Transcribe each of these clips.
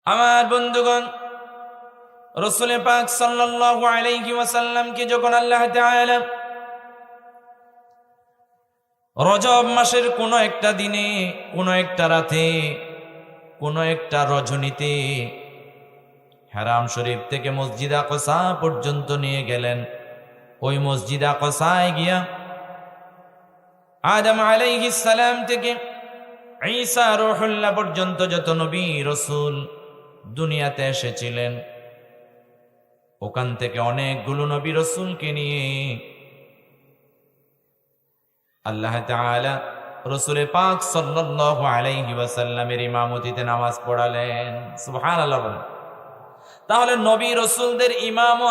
আমার বন্ধুগণ, রাসূল পাক সাল্লাল্লাহু আলাইহি ওয়াসাল্লামকে যখন আল্লাহ তাআলা রজব মাসের কোন একটা দিনে, কোন একটা রাতে, কোন একটা রজনীতে হারাম শরীফ থেকে মসজিদ আকসা পর্যন্ত নিয়ে গেলেন, ওই মসজিদ আকসায় গিয়া আদম আলাইহিস সালাম থেকে ঈসা রূহুল্লাহ পর্যন্ত যত নবী রাসূল দুনিয়াতে এসেছিলেন, ওখান থেকে অনেকগুলো নবী রাসূলকে নিয়ে আল্লাহ তাআলা রাসূল পাক সাল্লাল্লাহু আলাইহি ওয়াসাল্লামের ইমামতিতে নামাজ পড়ালেন। সুবহানাল্লাহ বলেন। তাহলে নবী রাসূলদের ইমামও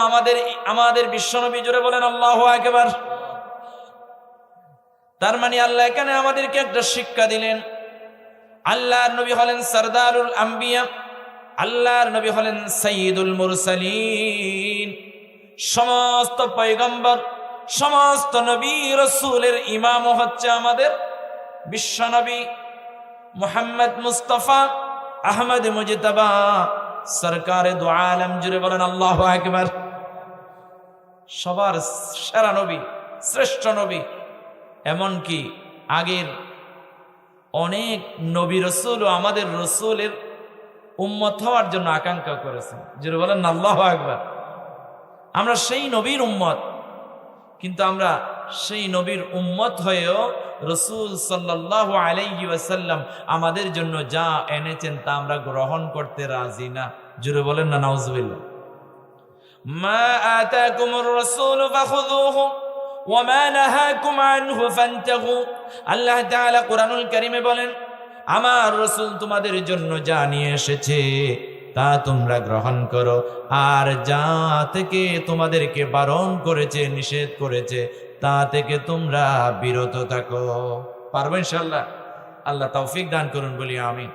আমাদের বিশ্বনবী, জোরে বলেন আল্লাহু আকবার। তার মানে আল্লাহ এখানে আমাদেরকে একটা শিক্ষা দিলেন। আল্লাহর নবী হলেন সরদারুল আম্বিয়া, আল্লাহর নবী হলেন সাইয়্যিদুল মুরসালিন। সমস্ত পয়গম্বর, সমস্ত নবী রাসূলের ইমাম হচ্ছে আমাদের বিশ্বনবী মুহাম্মদ মুস্তাফা আহমদ মুজতবা সরকারে দু আলম, জুড়ে বলেন আল্লাহু আকবার। সবার সেরা নবী, শ্রেষ্ঠ নবী। এমনকি আগের অনেক নবী রাসূল আমাদের রাসূলের উম্মত হওয়ার জন্য আকাঙ্ক্ষা করেছেন, জুড়ে বলেন আল্লাহু আকবার। আমরা সেই নবীর উম্মত, কিন্তু আমরা সেই নবীর উম্মত হয়েও রাসূল সাল্লাল্লাহু আলাইহি ওয়াসাল্লাম আমাদের জন্য যা এনেছেন তা আমরা গ্রহণ করতে রাজি না, জুড়ে বলেন না নাউজুবিল্লাহ। মা আতাকুমুর রাসূলু ফাখুযুহু ওয়া মা নাহাকুম আনহু ফান্তাহু। আল্লাহ তাআলা কোরআনুল কারীমে বলেন, আমার রাসূল তোমাদের জন্য যা নিয়ে এসেছে তা তোমরা গ্রহণ করো, আর যা থেকে তোমাদেরকে বারণ করেছে, নিষেধ করেছে, তা থেকে তোমরা বিরত থাকো। পারবো ইনশাআল্লাহ? আল্লাহ তৌফিক দান করুন বলি আমিন।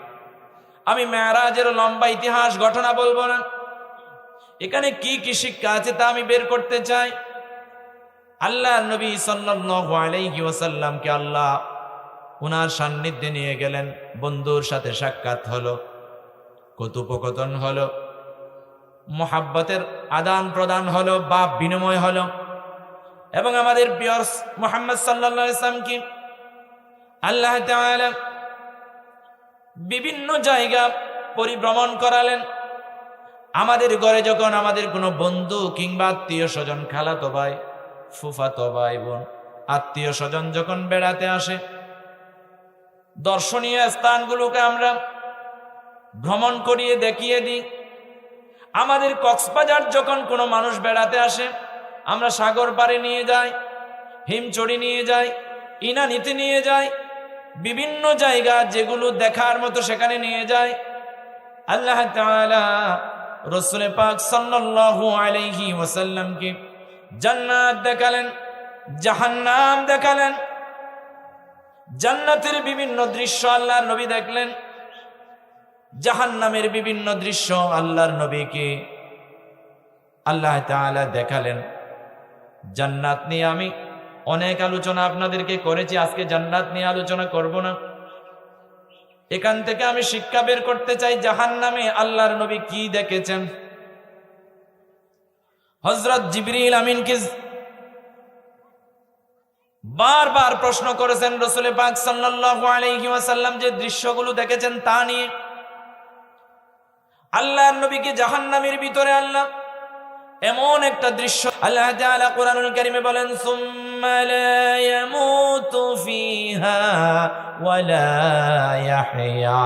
আমি মেরাজের লম্বা ইতিহাস ঘটনা বলবো না, এখানে কি কি শিক্ষা আছে তা আমি বের করতে চাই। আল্লাহ নবী সাল্লাল্লাহু আলাইহি ওয়াসাল্লামকে আল্লাহ ওনার সান্নিধ্যে নিয়ে গেলেন, বন্ধুর সাথে সাক্ষাৎ হলো, কথোপকথন হলো, মুহাব্বতের আদান প্রদান হলো, ভাব বিনিময় হলো, এবং আমাদের প্রিয় মুহাম্মদ সাল্লাল্লাহু আলাইহি ওয়াসাল্লামকে আল্লাহ তাআলা বিভিন্ন জায়গা পরিভ্রমণ করালেন। আমাদের ঘরে যখন আমাদের কোনো বন্ধু কিংবা আত্মীয় স্বজন, খালাতো ভাই, ফুফাতো ভাই বোন, আত্মীয় স্বজন যখন বেড়াতে আসে, দর্শনীয় স্থানগুলোকে আমরা ভ্রমণ করিয়ে দেখিয়ে দিই। আমাদের কক্সবাজার যখন কোনো মানুষ বেড়াতে আসে, আমরা সাগর পাড়ে নিয়ে যাই, হিমচড়ি নিয়ে যাই, ইনানিতে নিয়ে যাই, বিভিন্ন জায়গা যেগুলো দেখার মতো সেখানে নিয়ে যাই। আল্লাহ তাআলা রাসূল পাক সাল্লাল্লাহু আলাইহি ওয়াসাল্লামকে জান্নাত দেখালেন, জাহান্নাম দেখালেন। জান্নাতের বিভিন্ন দৃশ্য আল্লাহর নবী দেখলেন, জাহান্নামের বিভিন্ন দৃশ্য আল্লাহর নবীকে আল্লাহ তাআলা দেখালেন। জান্নাত নিয়ে আমি অনেক আলোচনা আপনাদেরকে করেছি, আজকে জান্নাত নিয়ে আলোচনা করব না। এখান থেকে আমি শিক্ষা বের করতে চাই, জাহান্নামে আল্লাহর নবী কি দেখেছেন। হযরত জিবরিল আমিনকে বারবার প্রশ্ন করেছেন রাসূল পাক সাল্লাল্লাহু আলাইহি ওয়াসাল্লাম, যে দৃশ্যগুলো দেখেছেন তা নিয়ে। আল্লাহর নবীকে জাহান্নামের ভিতরে আল্লাহ এমন একটা দৃশ্য, আল্লাহ তাআলা কোরআনুল কারীমে বলেন, সুম্মা লা ইয়ামুতু ফিহা ওয়া লা ইয়াহইয়া।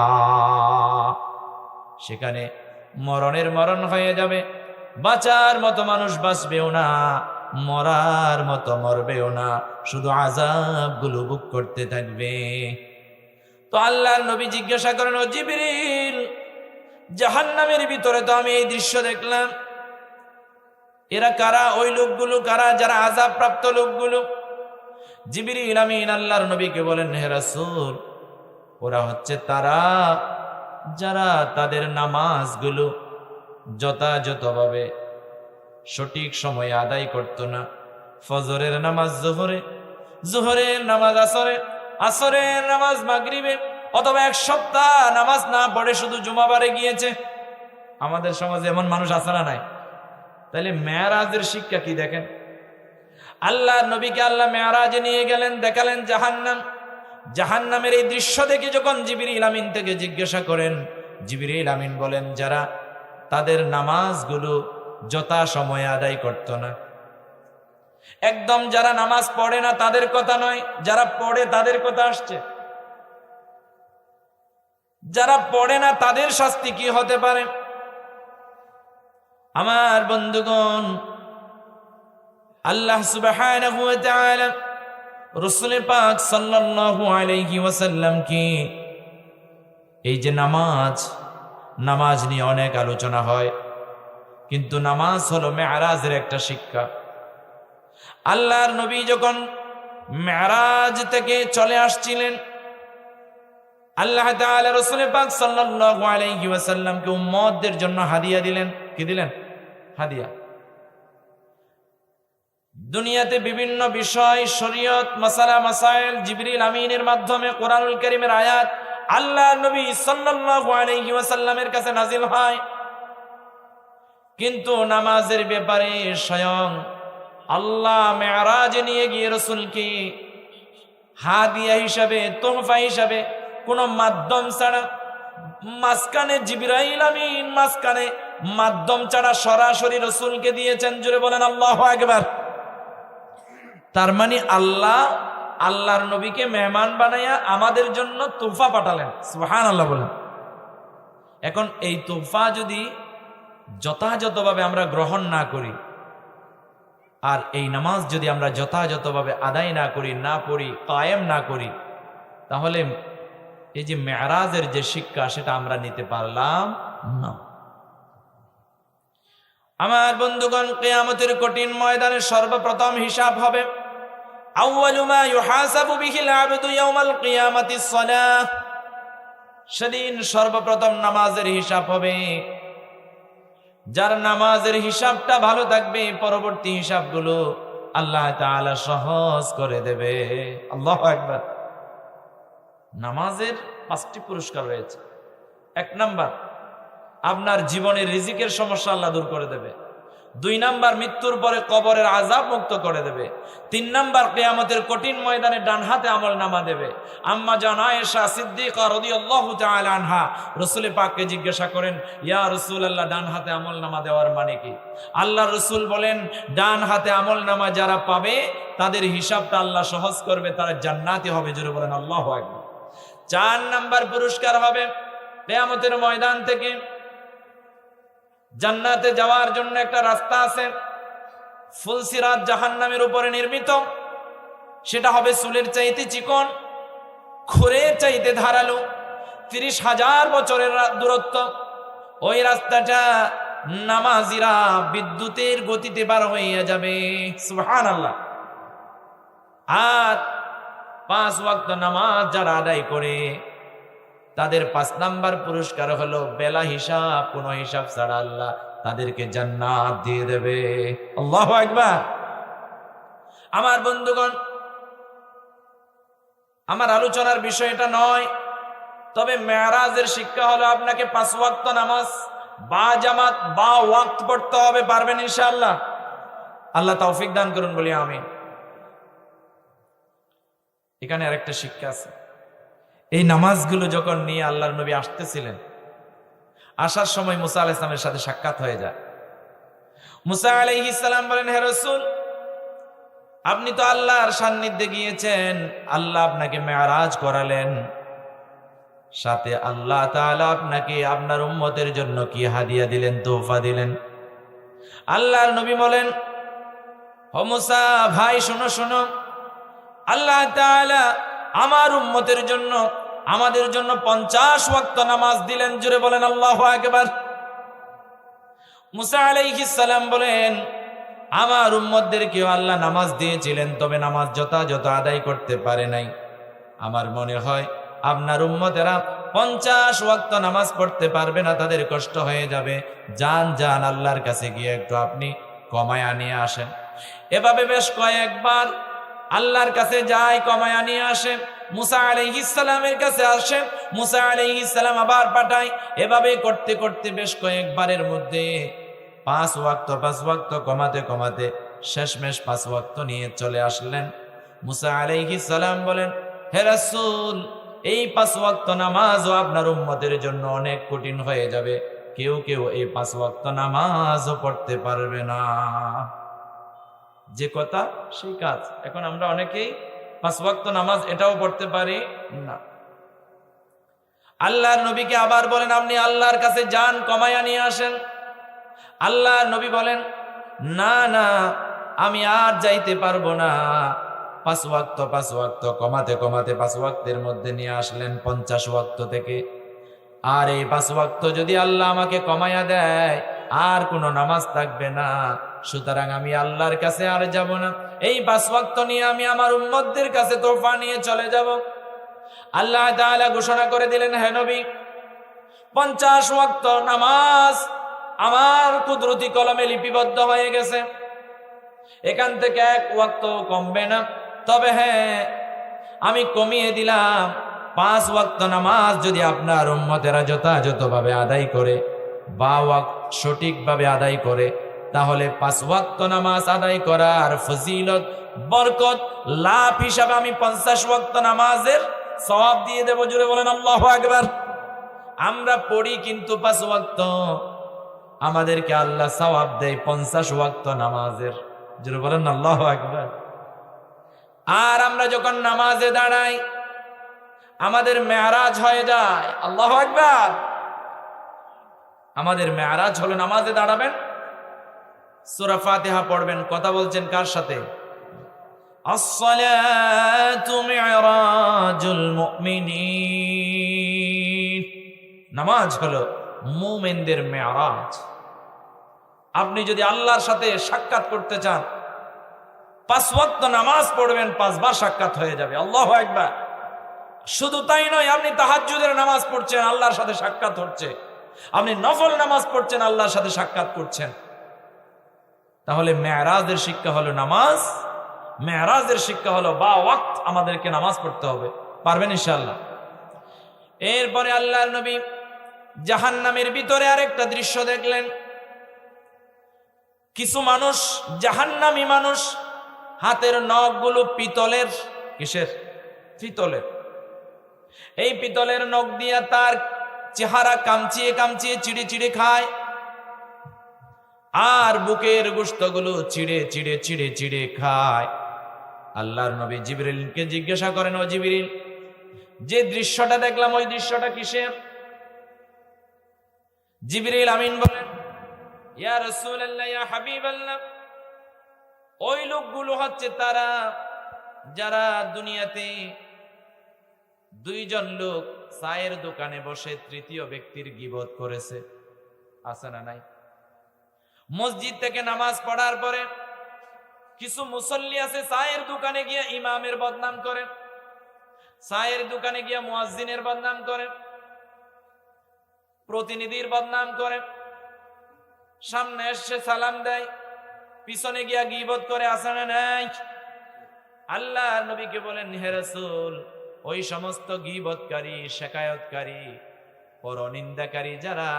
সেখানে মরণের মরণ হয়ে যাবে, বাঁচার মতো মানুষ বাঁচবেও না, মরার মতো মরবেও না, শুধু আযাবগুলো ভোগ করতে থাকবে। তো আল্লাহর নবী জিজ্ঞাসা করেন, ও জিবরিল, জাহান্নামের ভিতরে তো আমি এই দৃশ্য দেখলাম, এরা কারা? ওই লোকগুলো কারা যারা আযাব প্রাপ্ত লোকগুলো? জিবরিল আমিন আল্লাহর নবীকে বলেন, হে রাসূল, ওরা হচ্ছে তারা যারা তাদের নামাজগুলো যথাযথভাবে সঠিক সময়ে আদায় করত না। ফজরের নামাজ জোহরে, জোহরের নামাজ আসরে, আসরের নামাজ মাগরিবে, অথবা এক সপ্তাহ নামাজ না পড়ে শুধু জুমাবারে গিয়েছে, আমাদের সমাজে এমন মানুষ আছে না নাই? তাহলে মেরাজের শিক্ষা কি দেখেন। আল্লাহ নবীকে আল্লাহ মেরাজে নিয়ে গেলেন, দেখালেন জাহান্নাম। জাহান্নামের এই দৃশ্য দেখে যখন জিবরিল আমিন থেকে জিজ্ঞাসা করেন, জিবরিল আমিন বলেন যারা তাদের নামাজগুলো যথা সময়ে আদায় করত না, একদম যারা নামাজ পড়ে না তাদের কথা নয়, যারা পড়ে তাদের কথা আসছে। যারা পড়ে না তাদের শাস্তি কি হতে পারে? আমার বন্ধুগণ, আল্লাহ সুবহানাহু ওয়া তাআলা রাসূল পাক সাল্লাল্লাহু আলাইহি ওয়াসাল্লাম কি এই যে নামাজ নিয়ে অনেক আলোচনা হয়, কিন্তু নামাজ হলো মেরাজের একটা শিক্ষা। আল্লাহর নবী যখন মেরাজ থেকে চলে আসছিলেন, আল্লাহ তাআলা রাসূল পাক সাল্লাল্লাহু আলাইহি ওয়াসাল্লামকে উম্মতদের জন্য হাদিয়া দিলেন। কি দিলেন? হাদিয়া। দুনিয়াতে বিভিন্ন বিষয়, শরীয়ত, মাসালা মাসাইল জিবরিল আমিনের মাধ্যমে কোরআনুল কারীমের আয়াত আল্লাহর নবী সাল্লাল্লাহু আলাইহি ওয়াসাল্লামের কাছে নাজিল হয়, কিন্তু নামাজের ব্যাপারে স্বয়ং আল্লাহ মেরাজে নিয়ে গিয়ে রাসূলকে হাদিয়া হিসাবে, তোহফা হিসাবে, কোন মাধ্যম ছাড়া, মাঝখানে জিবরাইল আমিন মাঝখানে মাধ্যম ছাড়া সরাসরি রাসূলকে দিয়েছেন। জোরে বলেন আল্লাহু আকবার। তার মানে আল্লাহর নবীকে মেহমান বানাইয়া আমাদের জন্য তোহফা পাঠালেন। সুবহানাল্লাহ বলেন। এখন এই তোহফা যদি যথাযথভাবে আমরা গ্রহণ না করি, আর এই নামাজ যদি আমরা যথাযথভাবে আদায় না করি, না পড়ি, কায়েম না করি, তাহলে এই যে মেরাজের যে শিক্ষা সেটা আমরা নিতে পারলাম না। আমার বন্ধুগণ, কিয়ামতের কঠিন ময়দানে সর্বপ্রথম হিসাব হবে। আউয়ালু মা ইউহাসাবু বিহিল আবদু ইয়াউমাল কিয়ামাতিস সালাহ। সেদিন সর্বপ্রথম নামাজের হিসাব হবে। যার নামাজের হিসাবটা ভালো থাকবে, পরবর্তী হিসাবগুলো আল্লাহ তাআলা সহজ করে দেবে। আল্লাহু আকবার। নামাজের 5টি পুরস্কার রয়েছে। 1 নাম্বার, আপনার জীবনের রিজিকের সমস্যা আল্লাহ দূর করে দেবে। 2 নাম্বার, মৃত্যুর পরে কবরের আযাব মুক্ত করে দেবে। 3 নাম্বার, কিয়ামতের কঠিন ময়দানে ডান হাতে আমল নামা দেবে। আম্মা জান আয়েশা সিদ্দিকা রাদিয়াল্লাহু তাআলা আনহা রাসূল পাককে জিজ্ঞাসা করেন, ইয়া রাসূলুল্লাহ, ডান হাতে আমল নামা দেওয়ার মানে কি? আল্লাহর রাসূল বলেন, ডান হাতে আমল নামা যারা পাবে তাদের হিসাবটা আল্লাহ সহজ করবে, তারা জান্নাতি হবে। জোরে বলেন আল্লাহু আকবার। 4 নাম্বার পুরস্কার হবে, কিয়ামতের ময়দান থেকে জান্নাতে যাওয়ার জন্য একটা রাস্তা আছে, ফুলসিরাত জাহান্নামের উপরে নির্মিত। সেটা হবে চুলের চাইতে চিকন, খুরের চাইতে ধারালো, 30,000 বছরের দূরত্ব। ওই রাস্তাটা নামাজিরা বিদ্যুতের গতিতে পার হইয়া যাবে। সুবহানাল্লাহ। আর 5 ওয়াক্ত নামাজ যারা আদায় করে তাদের 5 নাম্বার পুরস্কার হলো বেলা হিসাব, কোন হিসাব ছাড়া আল্লাহ তাদেরকে জান্নাত দিয়ে দেবে। আল্লাহু আকবার। আমার বন্ধুগণ, আমার আলোচনার বিষয় এটা নয়, তবে মেরাজের শিক্ষা হলো আপনাকে 5 ওয়াক্ত নামাজ বা জামাত বা ওয়াক্ত পড়তে হবে। পারবেন ইনশাআল্লাহ? আল্লাহ তৌফিক দান করুন, বলি আমিন। এখানে আরেকটা শিক্ষা আছে। এই নামাজগুলো যখন নিয়ে আল্লাহর নবী আসতেছিলেন, আসার সময় মুসা আলাইহিস সালামের সাথে সাক্ষাৎ হয়ে যায়। মুসা আলাইহিস সালাম বলেন, হে রাসূল, আপনি তো আল্লাহর সান্নিধ্যে গিয়েছেন, আল্লাহ আপনাকে মেরাজ করালেন, সাথে আল্লাহ তাআলা আপনাকে আপনার উম্মতের জন্য কি হাদিয়া দিলেন, তোহফা দিলেন? আল্লাহর নবী বলেন, ও মুসা ভাই, শোনো শোনো, আল্লাহ তাআলা আমার উম্মতের জন্য, আমাদের জন্য 50 ওয়াক্ত নামাজ দিলেন। জুড়ে বলেন আল্লাহু আকবার। মুসা আলাইহিস সালাম বলেন, আমার উম্মতদেরকেও আল্লাহ নামাজ দিয়েছিলেন, তবে নামাজ যথাযথ আদায় করতে পারে নাই। আমার মনে হয় আপনার উম্মতেরা 50 ওয়াক্ত নামাজ পড়তে পারবে না, তাদের কষ্ট হয়ে যাবে। যান আল্লাহর কাছে গিয়ে একটু আপনি কমায়া নিয়ে আসেন। এভাবে বেশ কয়েকবার আল্লাহর কাছে যায়, কমায়া নিয়ে আসে। মুসা আলাইহিস সালামের কাছে আসে, মুসা আলাইহিস সালাম আবার পাঠায়। এভাবে করতে করতে বেশ কয়েকবারের মধ্যে 5 ওয়াক্ত কমাতে কমাতে শেষমেশ 5 ওয়াক্ত নিয়ে চলে আসলেন। মুসা আলাইহিস সালাম বলেন, হে রাসূল, এই 5 ওয়াক্ত নামাজও আপনার উম্মতের জন্য অনেক কঠিন হয়ে যাবে, কেউ কেউ এই 5 ওয়াক্ত নামাজও পড়তে পারবে না। যে কথা সেই কাজ। এখন আমরা অনেকেই 5 ওয়াক্ত নামাজ এটাও পড়তে পারি না। আল্লাহর নবীকে আবার বলেন, আপনি আল্লাহর কাছে যান, কমায়া নিয়ে আসেন। আল্লাহর নবী বলেন, না না, আমি আর যাইতে পারবো না। 5 ওয়াক্ত কমাতে কমাতে 5 ওয়াক্তের মধ্যে নিয়ে আসলেন 50 ওয়াক্ত থেকে। আর এই 5 ওয়াক্ত যদি আল্লাহ আমাকে কমায়া দেয়, আর কোনো নামাজ থাকবে না। সুতরাং আমি আল্লাহর কাছে আর যাব না, এই 5 ওয়াক্ত নিয়ে আমি আমার উম্মতদের কাছে তোফা নিয়ে চলে যাব। আল্লাহ তাআলা ঘোষণা করে দিলেন, হে নবী, 50 ওয়াক্ত নামাজ আমার কুদরতি কলমে লিপিবদ্ধ হয়ে গেছে। এখান থেকে 1 ওয়াক্ত কমবে না। তবে হ্যাঁ, আমি কমিয়ে দিলাম, 5 ওয়াক্ত নামাজ যদি আপনার উম্মতেরা যথাযথভাবে আদায় করে বা সঠিকভাবে আদায় করে, তাহলে 5 ওয়াক্ত নামাজ আদায় করার ফজিলত, বরকত, লাভ হিসাবে আমি 50 ওয়াক্ত নামাজের সওয়াব দিয়ে দেব। জোরে বলেন আল্লাহু আকবার। আমরা পড়ি কিন্তু 5 ওয়াক্ত, আমাদেরকে আল্লাহ সওয়াব দেয় 50 ওয়াক্ত নামাজের। জোরে বলেন আল্লাহু আকবার। আর আমরা যখন নামাজে দাঁড়াই, আমাদের মেরাজ হয়ে যায়। আল্লাহু আকবার। আমাদের মেরাজ হলো নামাজে দাঁড়াবেন, সূরা ফাতিহা পড়বেন। কথা বলছেন কার সাথে? আসসালাতু মিরাজুল মুমিনিন। নামাজ হলো মুমিনদের মেরাজ। আপনি যদি আল্লাহর সাথে সাক্ষাৎ করতে চান, 5 ওয়াক্ত নামাজ পড়বেন, 5 বার সাক্ষাৎ হয়ে যাবে। আল্লাহু আকবার। শুধু তাই নয়, আপনি তাহাজ্জুদের নামাজ পড়ছেন, আল্লাহর সাথে সাক্ষাৎ হচ্ছে। আপনি নফল নামাজ পড়ছেন, আল্লাহর সাথে সাক্ষাৎ করছেন। তাহলে মেরাজের শিক্ষা হলো নামাজ, মেরাজের শিক্ষা হলো বা ওয়াক্ত আমাদেরকে নামাজ পড়তে হবে। পারবেন ইনশাআল্লাহ? এরপরে আল্লাহর নবী জাহান্নামের ভিতরে আরেকটা দৃশ্য দেখলেন। কিছু মানুষ, জাহান্নামী মানুষ, হাতের নখগুলো পিতলের। কিসের? পিতলের। এই পিতলের নখ দিয়া তার চেহারা কামচিয়ে কামচিয়ে চিড়ে চিড়ে খায়, আর বুকের গোশতগুলো চিড়ে চিড়ে চিড়ে চিড়ে খায়। আল্লাহর নবী জিবরিলকে জিজ্ঞাসা করেন, ও জিবরিল, যে দৃশ্যটা দেখলাম ওই দৃশ্যটা কিসের? জিবরিল আমিন বলেন, ইয়া রাসূলুল্লাহ, ইয়া হাবিবাল্লাহ, ওই লোকগুলো হচ্ছে তারা যারা দুনিয়াতে 2 জন লোক চায়ের দোকানে বসে তৃতীয় ব্যক্তির গীবত করেছে। আছে না নাই? মসজিদ থেকে নামাজ পড়ার পরে কিছু মুসল্লি আছে, চায়ের দোকানে গিয়ে ইমামের বদনাম করে, চায়ের দোকানে গিয়ে মুয়াজ্জিনের বদনাম করে, প্রতিনিধির বদনাম করে, সামনে এসে সালাম দেয়, পিছনে গিয়া গীবত করে। আছে না নাই? আল্লাহ নবীকে বলেন, হে রাসূল, ওই সমস্ত গীবতকারী, শিকায়তকারী, পরনিন্দাকারী যারা,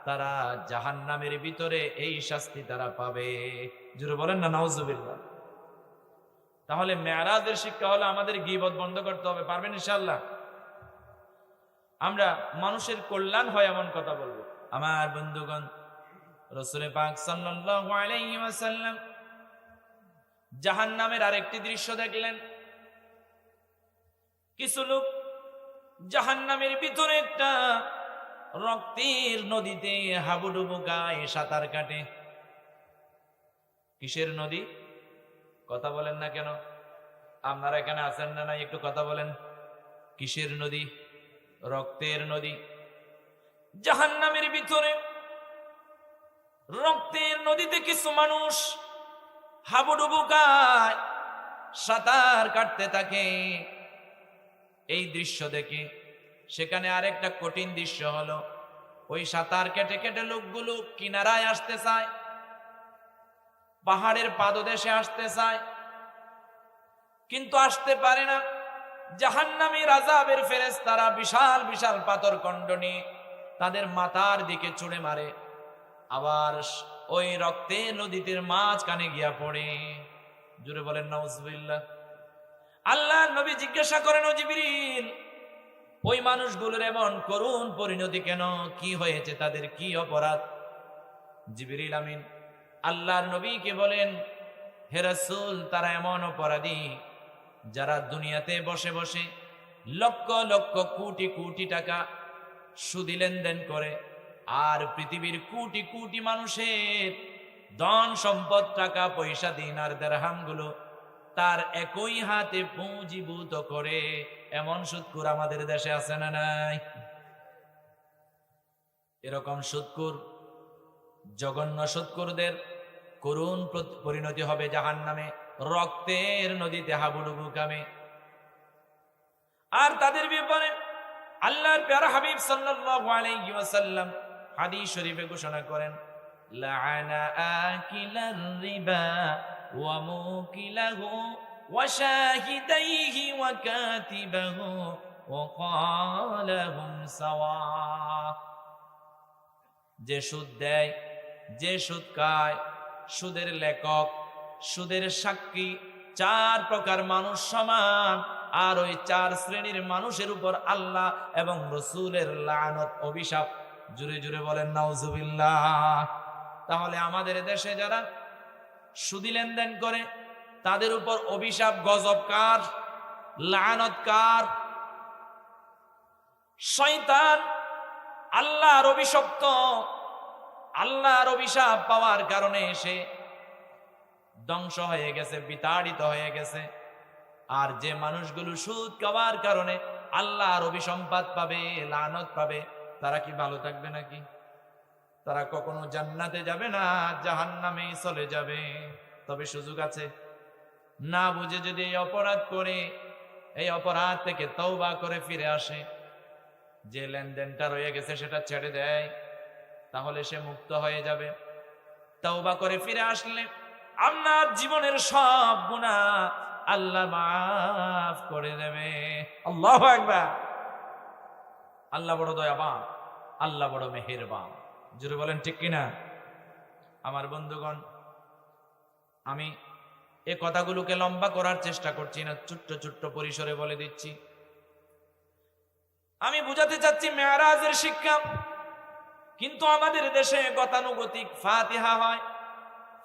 তারা জাহান্নামের ভিতরে এই শাস্তি তারা পাবে। জোরে বলেন না নাউজুবিল্লাহ। তাহলে মেরাজের শিক্ষা হলো আমাদের গীবত বন্ধ করতে হবে। পারবেন ইনশাআল্লাহ? আমরা মানুষের কল্যাণ হয় এমন কথা বলবো। আমার বন্ধুগণ, রাসূল পাক সাল্লাল্লাহু আলাইহি ওয়াসাল্লাম জাহান্নামের আরেকটি দৃশ্য দেখলেন। কিছু লোক জাহান্নামের ভিতরে একটা রক্তের নদীতে হাবুডুবু গায়ে সাঁতার কাটে। কিসের নদী? কথা বলেন না কেন? আপনারা এখানে আছেন না নাই? একটু কথা বলেন। কিসের নদী? রক্তের নদী। জাহান্নামের ভিতরে রক্তের নদীতে কিছু মানুষ হাবুডুবু গায় সাঁতার কাটতে থাকে। এই দৃশ্য দেখে সেখানে আরেকটা কঠিন দৃশ্য হলো, ওই সাঁতার কেটে কেটে লোকগুলো কিনারায় আসতে চায়, পাহাড়ের পাদদেশে আসতে চায়। কিন্তু আসতে পারে না। জাহান্নামীর আযাবের ফেরেশতারা বিশাল বিশাল পাথর খণ্ড নিয়ে তাদের মাথার দিকে ছুঁড়ে মারে, আবার ওই রক্তে নদীতে মাঝখানে গিয়া পড়ে। জুড়ে বলেন নাউজুবিল্লাহ। আল্লাহ নবী জিজ্ঞাসা করেন, ও জিবরিল, ওই মানুষগুলোর এমন করুণ পরিণতি কেন? কি হয়েছে? তাদের কি অপরাধ? জিবরিল আমিন আল্লাহর নবীকে বলেন, হে রাসূল, তারা এমন অপরাধী যারা দুনিয়াতে বসে বসে লক্ষ লক্ষ কোটি কোটি টাকা সুদি লেনদেন করে, আর পৃথিবীর কোটি কোটি মানুষের ধন সম্পদ, টাকা পয়সা, দিনার দিরহামগুলো তার একই হাতে পুঁজিভূত করে। এমন সুদখোর আমাদের দেশে আছে না নাই? এরকম সুদখোর, জঘন্য সুদখোরদের করুণ পরিণতি হবে জাহান্নামে, রক্তের নদীতে হাবুডুবু খাবে। আর তাদের ব্যাপারে আল্লাহর প্যারা হাবিব সাল্লাল্লাহু আলাইহি ওয়াসাল্লাম হাদিস শরীফে ঘোষণা করেন, লাআনা আকিলার রিবা ওয়া মুকিলাহু ওয়া শাহিদাইহি ওয়া কাতিবাহু ওয়া ক্বালাহুম সাওয়া। যে সুদ দেয়, যে সুদ খায়, সুদের লেখক, সুদের সাক্ষী, চার প্রকার মানুষ সমান। আর ওই চার শ্রেণীর মানুষের উপর আল্লাহ এবং রাসূলের লানত, অভিশাপ। জুড়ে জুড়ে বলেন নাউজুবিল্লাহ। তাহলে আমাদের দেশে যারা সুদি লেনদেন করে তাদের উপর অভিশাপ, গজব কার? লানত কার? শয়তান, আল্লাহর অভিশপ্ত। আল্লাহর অভিশাপ পাওয়ার কারণে সে ধ্বংস হয়ে গেছে, বিতাড়িত হয়ে গেছে। আর যে মানুষগুলো সুদ খাওয়ার কারণে আল্লাহর অভিসম্পাত পাবে, লানত পাবে, তারা কি ভালো থাকবে নাকি? তারা কখনো জান্নাতে যাবে না, জাহান্নামেই চলে যাবে। তবে সুযোগ আছে, না বুঝে যদি এই অপরাধ করে, এই অপরাধ থেকে তওবা করে ফিরে আসে, যে লেনদেনটা রয়ে গেছে সেটা ছেড়ে দেয়, তাহলে সে মুক্ত হয়ে যাবে। তওবা করে ফিরে আসলে আপনার জীবনের সব গুনাহ আল্লাহ মাফ করে দেবে। আল্লাহু আকবার। আল্লাহ বড় দয়াবান, আল্লাহ বড় মেহেরবান। জোরে বলেন ঠিক কিনা? আমার বন্ধুগণ, আমি এই কথাগুলোকে লম্বা করার চেষ্টা করছি না, ছোট্ট ছোট্ট পরিসরে বলে দিচ্ছি। আমি বুঝাতে চাচ্ছি মেরাজের শিক্ষা। কিন্তু আমাদের দেশে গতানুগতিক ফাতিহা হয়।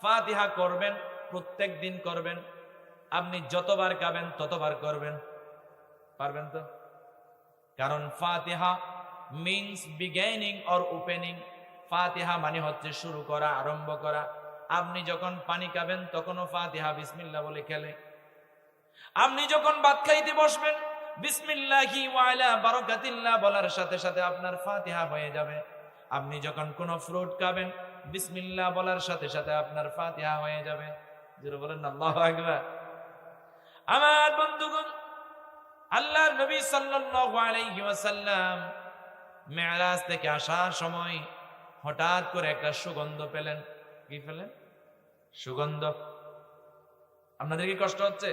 ফাতিহা করবেন, প্রত্যেক দিন করবেন। আপনি যতবার খাবেন ততবার করবেন। পারবেন তো? কারণ ফাতিহা মিন্স বিগিনিং অর ওপেনিং। ফাতিহা মানে হচ্ছে শুরু করা, আরম্ভ করা। আপনি যখন পানি খাবেন তখনও ফাতিহা বিসমিল্লাহ বলে খেলে। আপনি যখন ভাত খাইতে বসবেন বিসমিল্লাহি ওয়া আলা বারাকাতিল্লাহ বলার সাথে সাথে আপনার ফাতিহা হয়ে যাবে। আপনি যখন কোনো ফ্রুট খাবেন বিসমিল্লাহ বলার সাথে সাথে আপনার ফাতিহা হয়ে যাবে। জোরে বলেন আল্লাহু আকবার। আমার বন্ধুগণ, আল্লাহর নবী সাল্লাল্লাহু আলাইহি ওয়াসাল্লাম মেরাজ থেকে আসার সময় হঠাৎ করে একটা সুগন্ধ পেলেন। কি পেলেন? সুগন্ধ। আপনাদের কি কষ্ট হচ্ছে?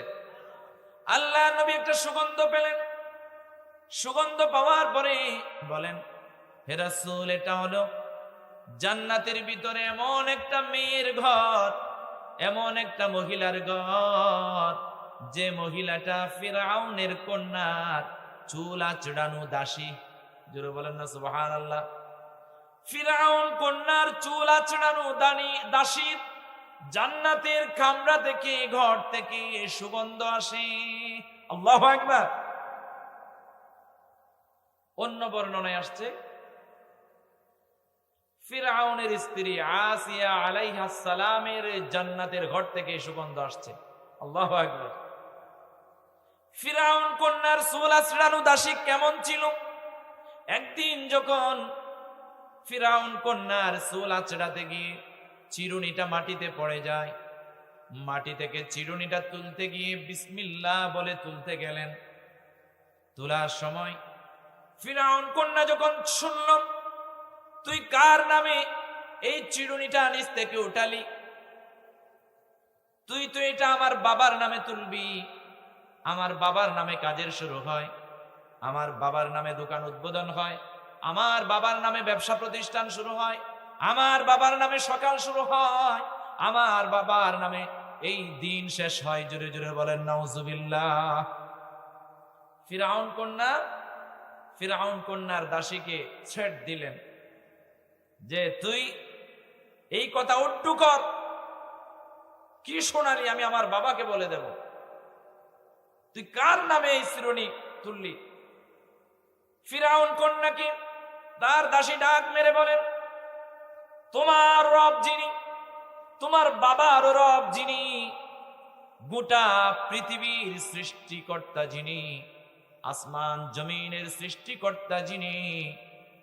আল্লাহর নবী একটা সুগন্ধ পেলেন। সুগন্ধ পাওয়ার পরে বলেন, হে রাসূল, এটা হলো জান্নাতের ভিতরে এমন একটা মেয়ের ঘর, এমন একটা মহিলার ঘর, যে মহিলাটা ফিরআউনের কন্যার চুল আঁচড়ানো দাসী। জোরে বলেন না সুবহানাল্লাহ। ফিরআউন কন্যার চুল আঁচড়ানো দাসীর জান্নাতের কামরা থেকে, ঘর থেকে সুগন্ধ আসে। আল্লাহু আকবার। অন্য বর্ণনায় আসছে ফিরআউনের স্ত্রী আসিয়া আলাইহাস সালামের জান্নাতের ঘর থেকে সুগন্ধ আসছে। আল্লাহু আকবার। ফিরআউন কন্যার চুল আঁচড়ানো দাসী কেমন ছিল? একদিন যখন ফিরআউন কন্যার চুল আঁচড়াতে গিয়ে চিরুনিটা মাটিতে পড়ে যায়, মাটি থেকে চিরুনিটা তুলতে গিয়ে বিসমিল্লাহ বলে তুলতে গেলেন। তোলার সময় ফিরআউন কন্যা যখন শুনল, তুই কার নামে এই চিরুনিটা নিচ থেকে উঠালি? তুই তো এটা আমার বাবার নামে তুলবি। আমার বাবার নামে কাজের শুরু হয়, আমার বাবার নামে দোকান উদ্বোধন হয়, আমার বাবার নামে ব্যবসা প্রতিষ্ঠান শুরু হয়, আমার বাবার নামে সকাল শুরু হয়, আমার বাবার নামে এই দিন শেষ হয়। জোরে জোরে বলেন নাউজুবিল্লাহ। ফিরআউন কন্যার দাসীকে ছেড় দিলেন যে তুই এই কথা উড্ডু কর, কি শোনালি আমি আমার বাবাকে বলে দেব, তুই কার নামে এই শিরোনি তুললি? ফিরআউন কন্যাকে তার দাসী ডাক মেরে বলেন, তোমার রব যিনি, তোমার বাবার রব যিনি, গোটা পৃথিবীর সৃষ্টিকর্তা যিনি, আসমান জমিনের সৃষ্টিকর্তা যিনি,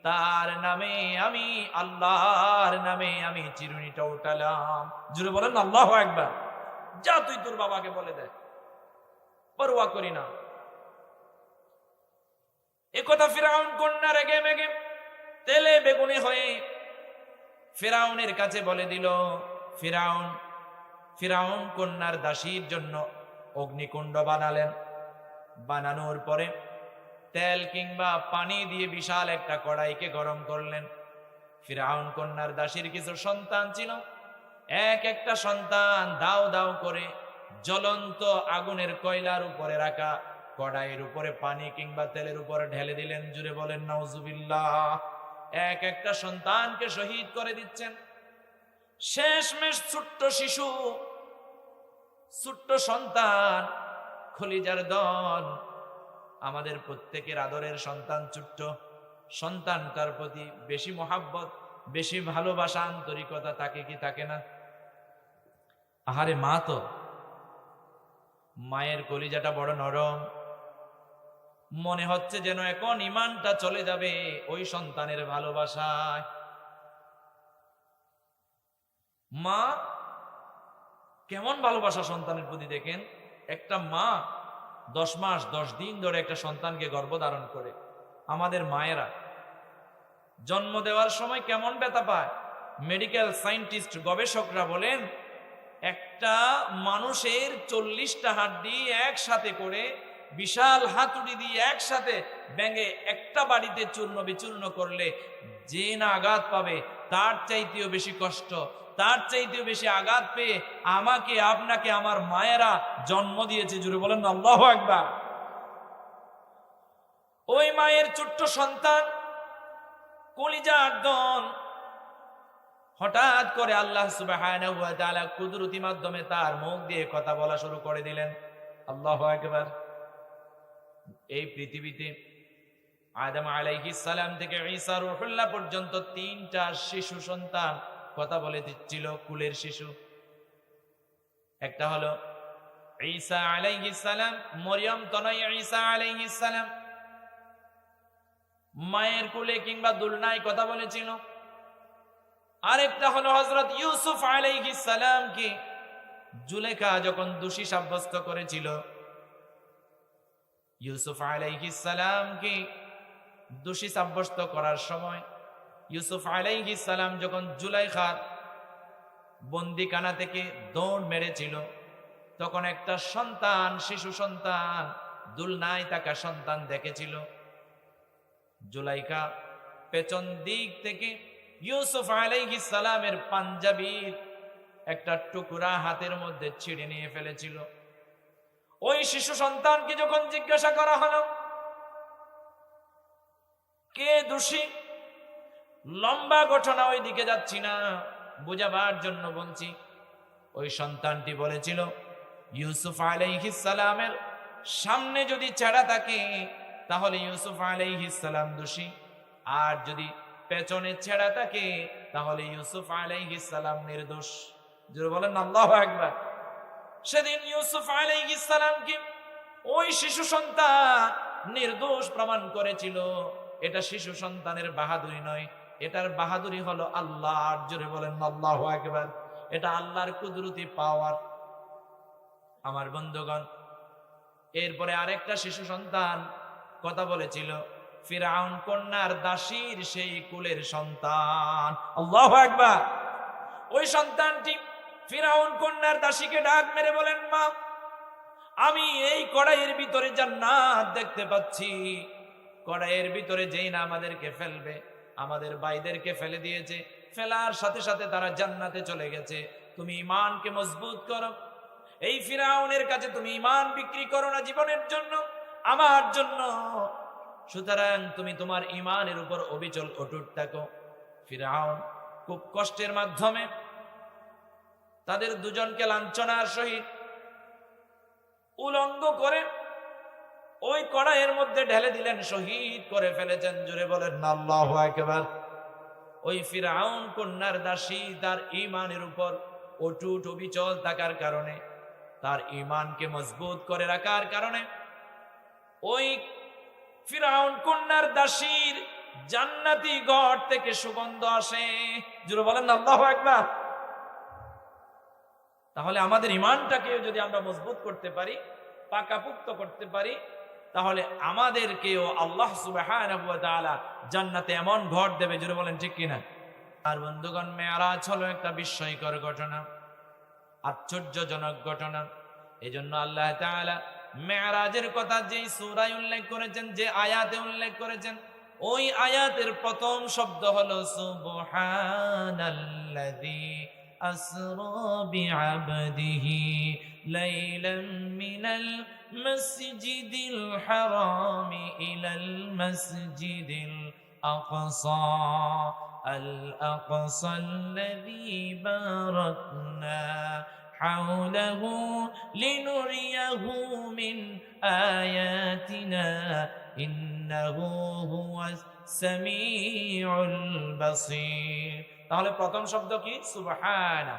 তার নামে আমি, আল্লাহর নামে আমি চিরুনিটা উঠালাম। জুড়ে বলেন আল্লাহু আকবার। যা তুই তোর বাবাকে বলে দে, পরোয়া করি না। একথা ফিরআউন কন্যা রেগে মেগে তেলে বেগুনি হয়ে ফিরআউনের কাছে বলে দিল। ফিরআউন কন্যার দাসীর জন্য অগ্নিকুণ্ড বানালেন। বানানোর পরে তেল কিংবা পানি দিয়ে বিশাল একটা কড়াইকে গরম করলেন। ফিরআউন কন্যার দাসীর কিছু সন্তান ছিল, এক একটা সন্তান দাও দাও করে জ্বলন্ত আগুনের কয়লার উপরে রাখা কড়াইয়ের উপরে পানি কিংবা তেলের উপরে ঢেলে দিলেন। জুড়ে বলেন নাউজুবিল্লাহ। এক একটা সন্তানকে শহীদ করে দিচ্ছেন। শেষমেশ ছোট্ট শিশু, ছোট্ট সন্তান, খলিজার দল, আমাদের প্রত্যেকের আদরের সন্তান, ছোট্ট সন্তানটার প্রতি বেশি মহাব্বত, বেশি ভালোবাসা, আন্তরিকতা থাকে কি থাকে না? আহারে মা তো, মায়ের কলিজাটা বড় নরম, মনে হচ্ছে যেন এখন ইমানটা চলে যাবে ওই সন্তানের ভালোবাসায়। মা কেমন ভালোবাসা সন্তানের প্রতি দেখেন। একটা মা 10 মাস 10 দিন ধরে একটা সন্তানকে গর্ভধারণ করে। আমাদের মায়েরা জন্ম দেওয়ার সময় কেমন ব্যথা পায়। মেডিকেল সায়েন্টিস্ট গবেষকরা বলেন একটা মানুষের 40টা হাড্ডি একসাথে করে বিশাল হাতুড়ি দিয়ে একসাথে ভেঙে একটা বাড়িতে চূর্ণ বিচূর্ণ করলে যে না আঘাত পাবে তার চাইতেও বেশি কষ্ট, তার চাইতেও বেশি আঘাত পেয়ে আমাকে আপনাকে আমার মায়েরা জন্ম দিয়েছে। জুড়ে বলেন আল্লাহু আকবার। ওই মায়ের ছোট্ট সন্তান কলিজার দল, হঠাৎ করে আল্লাহ সুবহানাহু ওয়া তাআলা কুদরতি মাধ্যমে তার মুখ দিয়ে কথা বলা শুরু করে দিলেন। আল্লাহু আকবার। এই পৃথিবীতে আদম আলাইহিস সালাম থেকে ঈসা রূহুল্লাহ পর্যন্ত 3টা শিশু সন্তান কথা বলে দিচ্ছিল, কুলের শিশু। একটা হলো ঈসা আলাইহিস সালাম, মরিয়ম তনয় ঈসা আলাইহিস সালাম, মায়ের কোলে কিংবা দুলনায় কথা বলেছিল। আরেকটা হলো হযরত ইউসুফ আলাইহিস সালাম কে জুলেখা যখন দোষী সাব্যস্ত করেছিল, ইউসুফ আলাইহিস সালাম কে দোষী সাব্যস্ত করার সময় ইউসুফ আলাইহিস সালাম যখন জুলাইখার বন্দিখানা থেকে দৌড় মেরেছিল, তখন একটা সন্তান, শিশু সন্তান, দুলনায় থাকা সন্তান দেখেছিল। জুলাইখা পেছন দিক থেকে ইউসুফ আলাইহিস সালামের পাঞ্জাবির একটা টুকরা হাতের মধ্যে ছিঁড়ে নিয়ে ফেলেছিল। ওই শিশু সন্তানকে যখন জিজ্ঞাসা করা হলো কে দোষী, লম্বা ঘটনা, ওই দিকে যাচ্ছি না, বুঝাবার জন্য বলছি। ওই সন্তানটি বলেছিল ইউসুফ আলাইহিস সালামের সামনে যদি ছেঁড়া থাকে তাহলে ইউসুফ আলাইহিস সালাম দোষী, আর যদি পেছনে ছেঁড়া থাকে তাহলে ইউসুফ আলাইহিস সালাম নির্দোষ। জোরে বলেন আল্লাহু আকবার। সেদিন ইউসুফ আলাইহিস সালামকে ওই শিশু সন্তান নির্দোষ প্রমাণ করেছিল। এটা শিশু সন্তানের বাহাদুরি নয়, এটার বাহাদুরি হলো আল্লাহর। জোরে বলেন আল্লাহু আকবার। এটা আল্লাহর কুদরতি পাওয়ার। আমার বন্ধুগণ, এরপরে আরেকটা শিশু সন্তান কথা বলেছিল, ফিরআউন কন্যার দাসীর সেই কুলের সন্তান। আল্লাহু আকবার। ওই সন্তানটি ফিরআউন কন্যার দাসীকে ডাক মেরে বলেন, মা আমি এই কড়াইয়ের ভিতরে জান্নাত দেখতে পাচ্ছি। কড়াইয়ের ভিতরে যেই না আমাদেরকে ফেলবে, আমাদের ভাইদেরকে ফেলে দিয়েছে, ফেলার সাথে সাথে তারা জান্নাতে চলে গেছে। তুমি ঈমানকে মজবুত করো। এই ফিরাউনের কাছে তুমি ঈমান বিক্রি করো না জীবনের জন্য, আমার জন্য। সুতরাং তুমি তোমার ঈমানের উপর অবিচল অটুট থাকো। ফিরাউন খুব কষ্টের মাধ্যমে তাদের দুজনকে লাঞ্ছনার সহিত উলঙ্গ করে ওই কড়াইয়ের মধ্যে ঢেলে দিলেন, শহীদ করে ফেলেছেন। জোরে বলেন না আল্লাহু আকবার। ওই ফিরআউন কন্যার দাসী তার ঈমানের উপর অটুট অবিচল থাকার কারণে, তার ঈমানকে মজবুত করে রাখার কারণে ওই ফিরআউন কন্যার দাসীর জান্নাতি ঘর থেকে সুগন্ধ আসে। জোরে বলেন না আল্লাহু আকবার। তাহলে আমাদের ঈমানটাকে যদি আমরা মজবুত করতে পারি, পাকাপোক্ত করতে পারি, তাহলে আমাদেরকেও আল্লাহ সুবহানাহু ওয়া তাআলা জান্নাতে এমন ঘর দেবে। জোরে বলেন ঠিক কিনা? আর বন্ধুগণ, মেরাজ হলো একটা বিস্ময়কর ঘটনা, আশ্চর্যজনক ঘটনা। এজন্য আল্লাহ তাআলা মেরাজের কথা যেই সূরায় উল্লেখ করেছেন, যে আয়াতে উল্লেখ করেছেন, ওই আয়াতের প্রথম শব্দ হলো সুবহানাল্লাযী আসরা বিআবদিহি লাইলাম মিনাল মাসজিদিল হারামি ইলাল মাসজিদিল আকসা আল আকসাল্লাযী বারাকনা হাওলাহু লিনুরিয়াহু মিন আয়াতিনা ইন্নাহু হুয়াস সামিউল বাসীর। তাহলে প্রথম শব্দ কি? সুবহানা।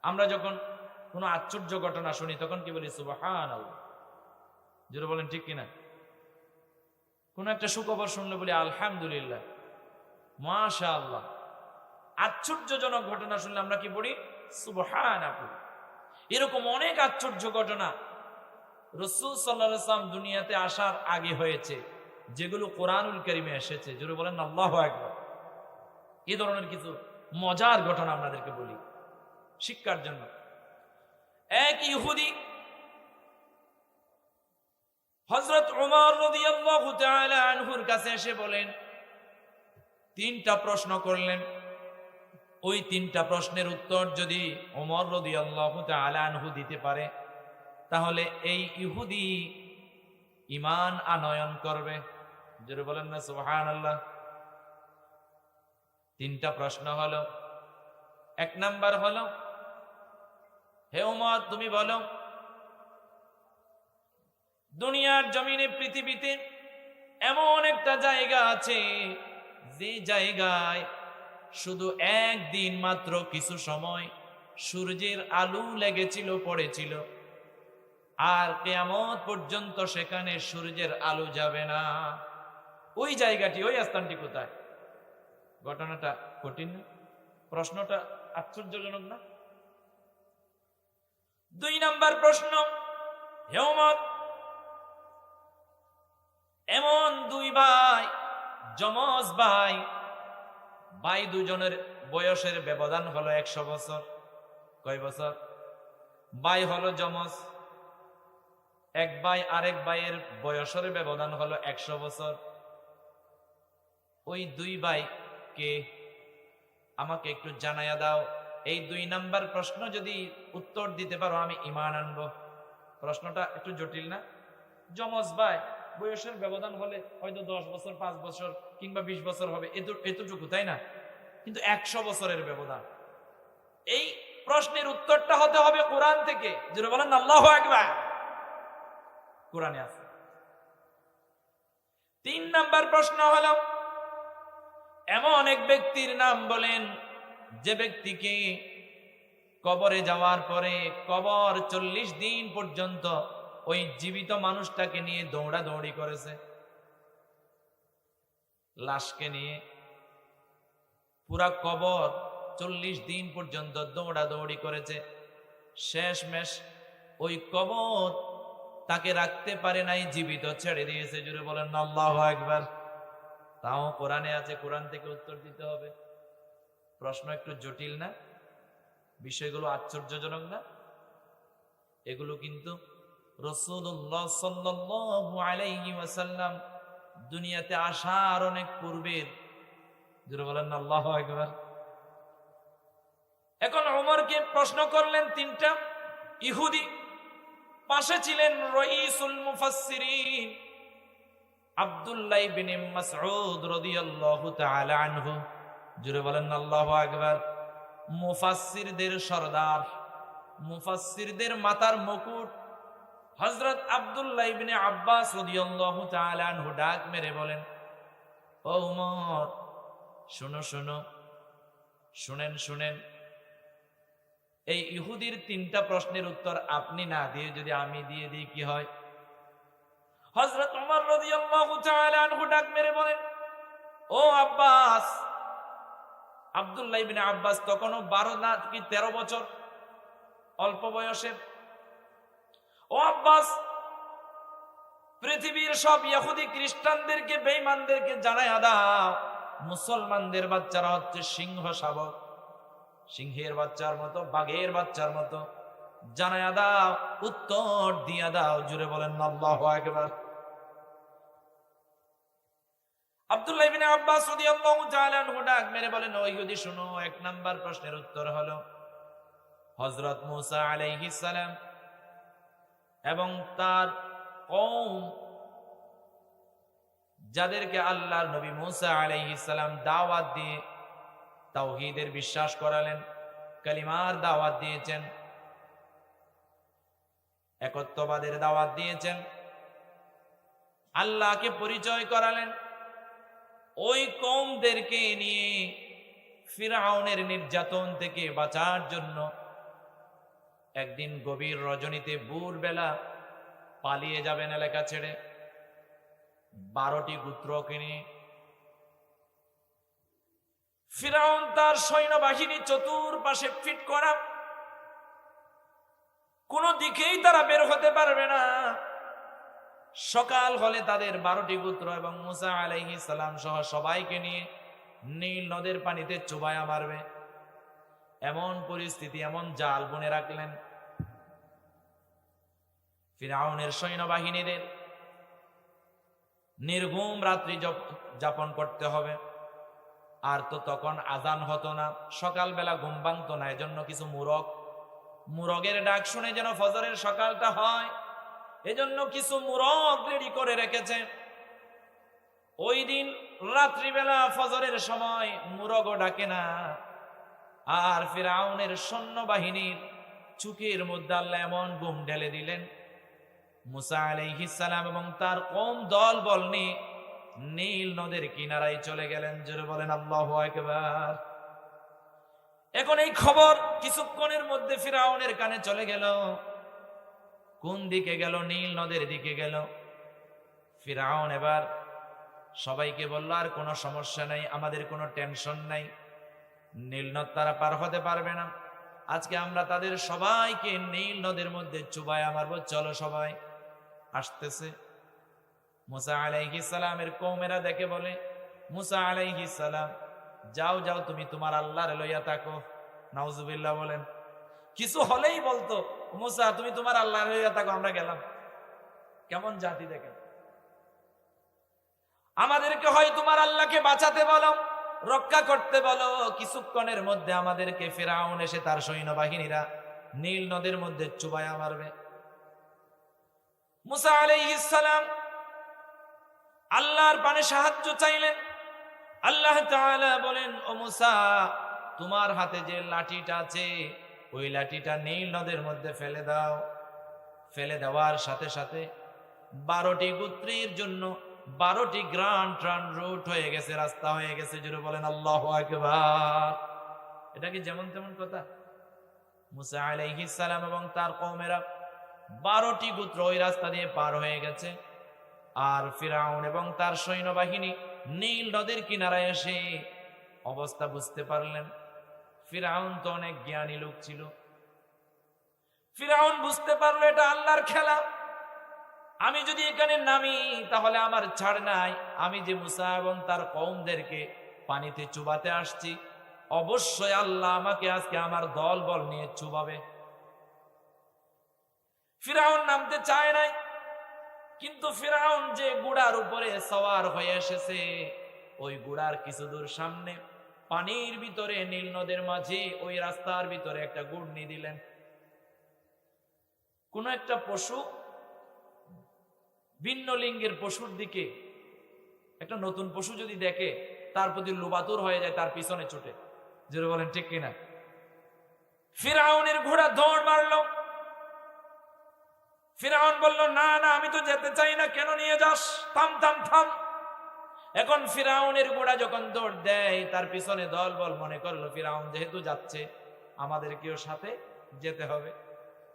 আমরা যখন কোনো আশ্চর্য ঘটনা শুনি তখন কি বলি? সুবহানাল্লাহ। জোরে বলেন ঠিক কিনা? কোন একটা সুখবর শুনলে বলি আলহামদুলিল্লাহ, মাশাআল্লাহ। আশ্চর্যজনক ঘটনা শুনলে আমরা কি বলি? সুবহানাল্লাহ। এরকম অনেক আশ্চর্য ঘটনা রাসূল সাল্লাল্লাহু আলাইহি ওয়াসাল্লাম দুনিয়াতে আসার আগে হয়েছে, যেগুলো কোরআনুল কারীমে এসেছে। জোরে বলেন আল্লাহু আকবার। এই ধরনের কিছু মজার ঘটনা আপনাদেরকে বলি শিক্ষার জন্য। এক ইহুদি হযরত ওমর রাদিয়াল্লাহু তাআলা আনহুর কাছে এসে বলেন, তিনটা প্রশ্ন করলেন। ওই তিনটা প্রশ্নের উত্তর যদি ওমর রাদিয়াল্লাহু তাআলা আনহু দিতে পারে, তাহলে এই ইহুদি ঈমান আনয়ন করবে। জোরে বলেন না সুবহানাল্লাহ। তিনটা প্রশ্ন হলো, এক নাম্বার হলো, হে ওমর তুমি বলো, দুনিয়ার জমিনে পৃথিবীতে এমন একটা জায়গা আছে যে জায়গায় শুধু একদিন মাত্র কিছু সময় সূর্যের আলো লেগেছিল, পড়েছিল, আর কিয়ামত পর্যন্ত সেখানে সূর্যের আলো যাবে না। ওই জায়গাটি, ওই স্থানটি কোথায়? ঘটনাটা কঠিন না? প্রশ্নটা আশ্চর্যজনক না? দুই নাম্বার প্রশ্ন, হে ওমর, এমন দুই ভাই, যমজ ভাই, ভাই দুজনের বয়সের ব্যবধান হলো 100 বছর। কয় বছর? ভাই হলো যমজ, এক ভাই আরেক ভাইয়ের বয়সের ব্যবধান হলো 100 বছর। ওই দুই ভাই কে? আমাকে একটু জানাইয়া দাও। এই দুই নাম্বার প্রশ্ন যদি উত্তর দিতে পারো, আমি ঈমান আনবো। প্রশ্নটা একটু জটিল না? যমজ ভাই, বয়সের ব্যবধান হলে হয়তো 10 বছর, 5 বছর কিংবা 20 বছর হবে, এতটুকু, তাই না? কিন্তু 100 বছরের ব্যবধান। এই প্রশ্নের উত্তরটা হতে হবে কোরআন থেকে। যেটা বলেন আল্লাহু আকবার। কোরআনে আছে। 3 নাম্বার প্রশ্ন হলো, এমন এক ব্যক্তির নাম বলেন যে ব্যক্তিকে কবরে যাওয়ার পরে কবর 40 দিন পর্যন্ত ওই জীবিত মানুষটাকে নিয়ে দৌড়াদৌড়ি করেছে, লাশকে নিয়ে পুরা কবর 40 দিন পর্যন্ত দৌড়াদৌড়ি করেছে। শেষমেশ ওই কবর তাকে রাখতে পারে নাই, জীবিত ছেড়ে দিয়েছে। জুড়ে বলেন আল্লাহু আকবার। তাও কোরআনে আছে, কোরআন থেকে উত্তর দিতে হবে। প্রশ্ন একটু জটিল না? বিষয়গুলো আশ্চর্যজনক না? এগুলো কিন্তু রাসূলুল্লাহ সাল্লাল্লাহু আলাইহি ওয়াসাল্লাম দুনিয়াতে আসার অনেক পূর্বের। যারা বলেন না আল্লাহু আকবার। এখন ওমরকে প্রশ্ন করলেন তিনটা ইহুদি, পাশে ছিলেন রাইসুল মুফাসসিরিন আব্দুল্লাহ ইবনে মাসউদ রাদিয়াল্লাহু তাআলা আনহু। জোরে বলেন না আল্লাহু আকবার। মুফাসসিরদের সরদার, মুফাসসিরদের মাথার মুকুট হযরত আব্দুল্লাহ ইবনে আব্বাস রাদিয়াল্লাহু তাআলা আনহু ডাক মেরে বলেন, ও ওমর, শুনো শুনো, শুনেন শুনেন, এই ইহুদির তিনটা প্রশ্নের উত্তর আপনি না দিয়ে যদি আমি দিয়ে দিই কি হয়? হযরত ওমর রাদিয়াল্লাহু তাআলা আনহু ডাক মেরে বলেন, ও আব্বাস। আব্দুল্লাহ ইবনে আব্বাস তখনও 12 না কি 13 বছর, অল্প বয়সের। ও আব্বাস, পৃথিবীর সব ইহুদি খ্রিস্টানদেরকে, বেঈমানদেরকে জানায়া দাও, মুসলমানদের বাচ্চারা হচ্ছে সিংহ শাবক, সিংহের বাচ্চার মতো, বাঘের বাচ্চার মতো। জানায়া দাও, উত্তর দিয়া দাও। জুড়ে বলেন আল্লাহু আকবার। আব্দুল্লাহ ইবনে আব্বাস রাদিয়াল্লাহু তাআলা আনহু ডাক মেরে বলেন, ও ইহুদি শুনো, এক নাম্বার প্রশ্নের উত্তর হলো হযরত মূসা আলাইহিস সালাম এবং তার কওম, যাদেরকে আল্লাহর নবী মূসা আলাইহিস সালাম দাওয়াত দিয়ে তাওহীদের বিশ্বাস করালেন, কালিমার দাওয়াত দিয়েছেন, একত্ববাদের দাওয়াত দিয়েছেন, আল্লাহকে পরিচয় করালেন, ওই কওমদেরকে নিয়ে ফিরআউনের নির্যাতন থেকে বাঁচার জন্য একদিন গভীর রজনীতে ভোরবেলা পালিয়ে যাবেন এলাকা ছেড়ে 12টি গোত্রকে নিয়ে। ফিরআউন তার সৈন্যবাহিনী চতুর্পাশে ফিট করা, কোন দিকেই তারা বের হতে পারবে না। সকাল হলে তাদের 12টি গোত্র এবং মূসা আলাইহিস সালাম সহ সবাইকে নিয়ে নীল নদের পানিতে চুবায়া মারবে, এমন পরিস্থিতি, এমন জাল বুনে রাখলেন। ফিরআউনের সৈন্যবাহিনীদের নির্ঘুম রাত্রি যাপন করতে হবে। আর তো তখন আজান হতো না, সকালবেলা ঘুম ভাঙতো না, এজন্য কিছু মুরগের ডাক শুনে যেন ফজরের সকালটা হয়, এজন্য কিছু মুরগ রেডি করে রেখেছে। ওই দিন রাত্রিবেলা ফজরের সময় মুরগও ডাকে না। আর ফিরআউনের সৈন্যবাহিনীর চোখের মধ্যে আল্লাহ এমন ঘুম ঢেলে দিলেন, মূসা আলাইহিস সালাম এবং তার কওম দল বল নিয়ে নীল নদের কিনারায় চলে গেলেন। জোরে বলেন আল্লাহু আকবার। এখন এই খবর কিছুক্ষণের মধ্যে ফিরআউনের কানে চলে গেল। কোন দিকে গেল? নীল নদের দিকে গেল। ফিরআউন এবার সবাইকে বলল, আর কোনো সমস্যা নাই, আমাদের কোনো টেনশন নাই, নীল নদ তারা পার হতে পারবে না। আজকে আমরা তাদের সবাইকে নীল নদের মধ্যে চুবায়া মারবো, চলো সবাই। আসতেছে মূসা আলাইহিস সালামের কওমেরা দেখে বলে, মূসা আলাইহিস সালাম, যাও যাও, তুমি তোমার আল্লাহর লইয়া থাকো। নাউজুবিল্লাহ বলেন। কিছু হলেই বলতো, মূসা তুমি তোমার আল্লাহর লইয়া থাকো, আমরা গেলাম। কেমন জাতি দেখেন। আমাদেরকে হয় তোমার আল্লাহকে বাঁচাতে বলো, রক্ষা করতে বলো, কিছুক্ষণের মধ্যে আমাদেরকে ফিরআউন এসে তার সৈন্যবাহিনীরা নীল নদের মধ্যে চুবায়া মারবে। মূসা আলাইহিস সালাম আল্লাহর পানে সাহায্য চাইলেন। আল্লাহ তাআলা বলেন, ও মূসা, তোমার হাতে যে লাঠিটা আছে, ওই লাঠিটা নীল নদের মধ্যে ফেলে দাও। ফেলে দেওয়ার সাথে সাথে 12টি গোত্রের জন্য 12টি গ্রান্ড ট্রান রুট হয়ে গেছে, রাস্তা হয়ে গেছে। জোরে বলেন আল্লাহু আকবার। এটা কি যেমন তেমন কথা? মূসা আলাইহিস সালাম এবং তার কওমেরা 12টি গোত্র ওই রাস্তা দিয়ে পার হয়ে গেছে। আর ফিরআউন এবং তার সৈন্যবাহিনী নীল নদের কিনারায় এসে অবস্থা বুঝতে পারলেন। ফিরআউন তো অনেক জ্ঞানী লোক ছিল। ফিরআউন বুঝতে পারলো এটা আল্লাহর খেলা, আমি যদি এখানে নামি তাহলে আমার ছাড় নাই। আমি যে মূসা এবং তার কওমদেরকে পানিতে চুবাতে আসছি, অবশ্যই আল্লাহ আমাকে আজকে আমার দল বল নিয়ে চুবাবে। ফিরাউন নামতে চায় নাই, কিন্তু ফিরাউন যে ঘোড়ার উপরে সওয়ার হয়ে এসেছে, ওই ঘোড়ার কিছু দূর সামনে পানির ভিতরে নীল নদের মাঝে ওই রাস্তার ভিতরে একটা ঘূর্ণি দিলেন। কোন একটা পশু, ভিন্ন লিঙ্গের পশুর দিকে একটা নতুন পশু যদি দেখে, তার প্রতি লোবাতুর হয়ে যায়, তার পিছনে ছুটে। জোরে বলেন ঠিক কিনা? ফিরাউনের ঘোড়া দৌড় মারলো। ফিরাউন বলল, না না, আমি তো যেতে চাই না, কেন নিয়ে যাস? থাম থাম থাম। এখন ফিরাউনের ঘোড়া যখন দৌড় দেয়, তার পিছনে দল বল মনে করলো ফিরাউন যেহেতু যাচ্ছে, আমাদেরকেও সাথে যেতে হবে।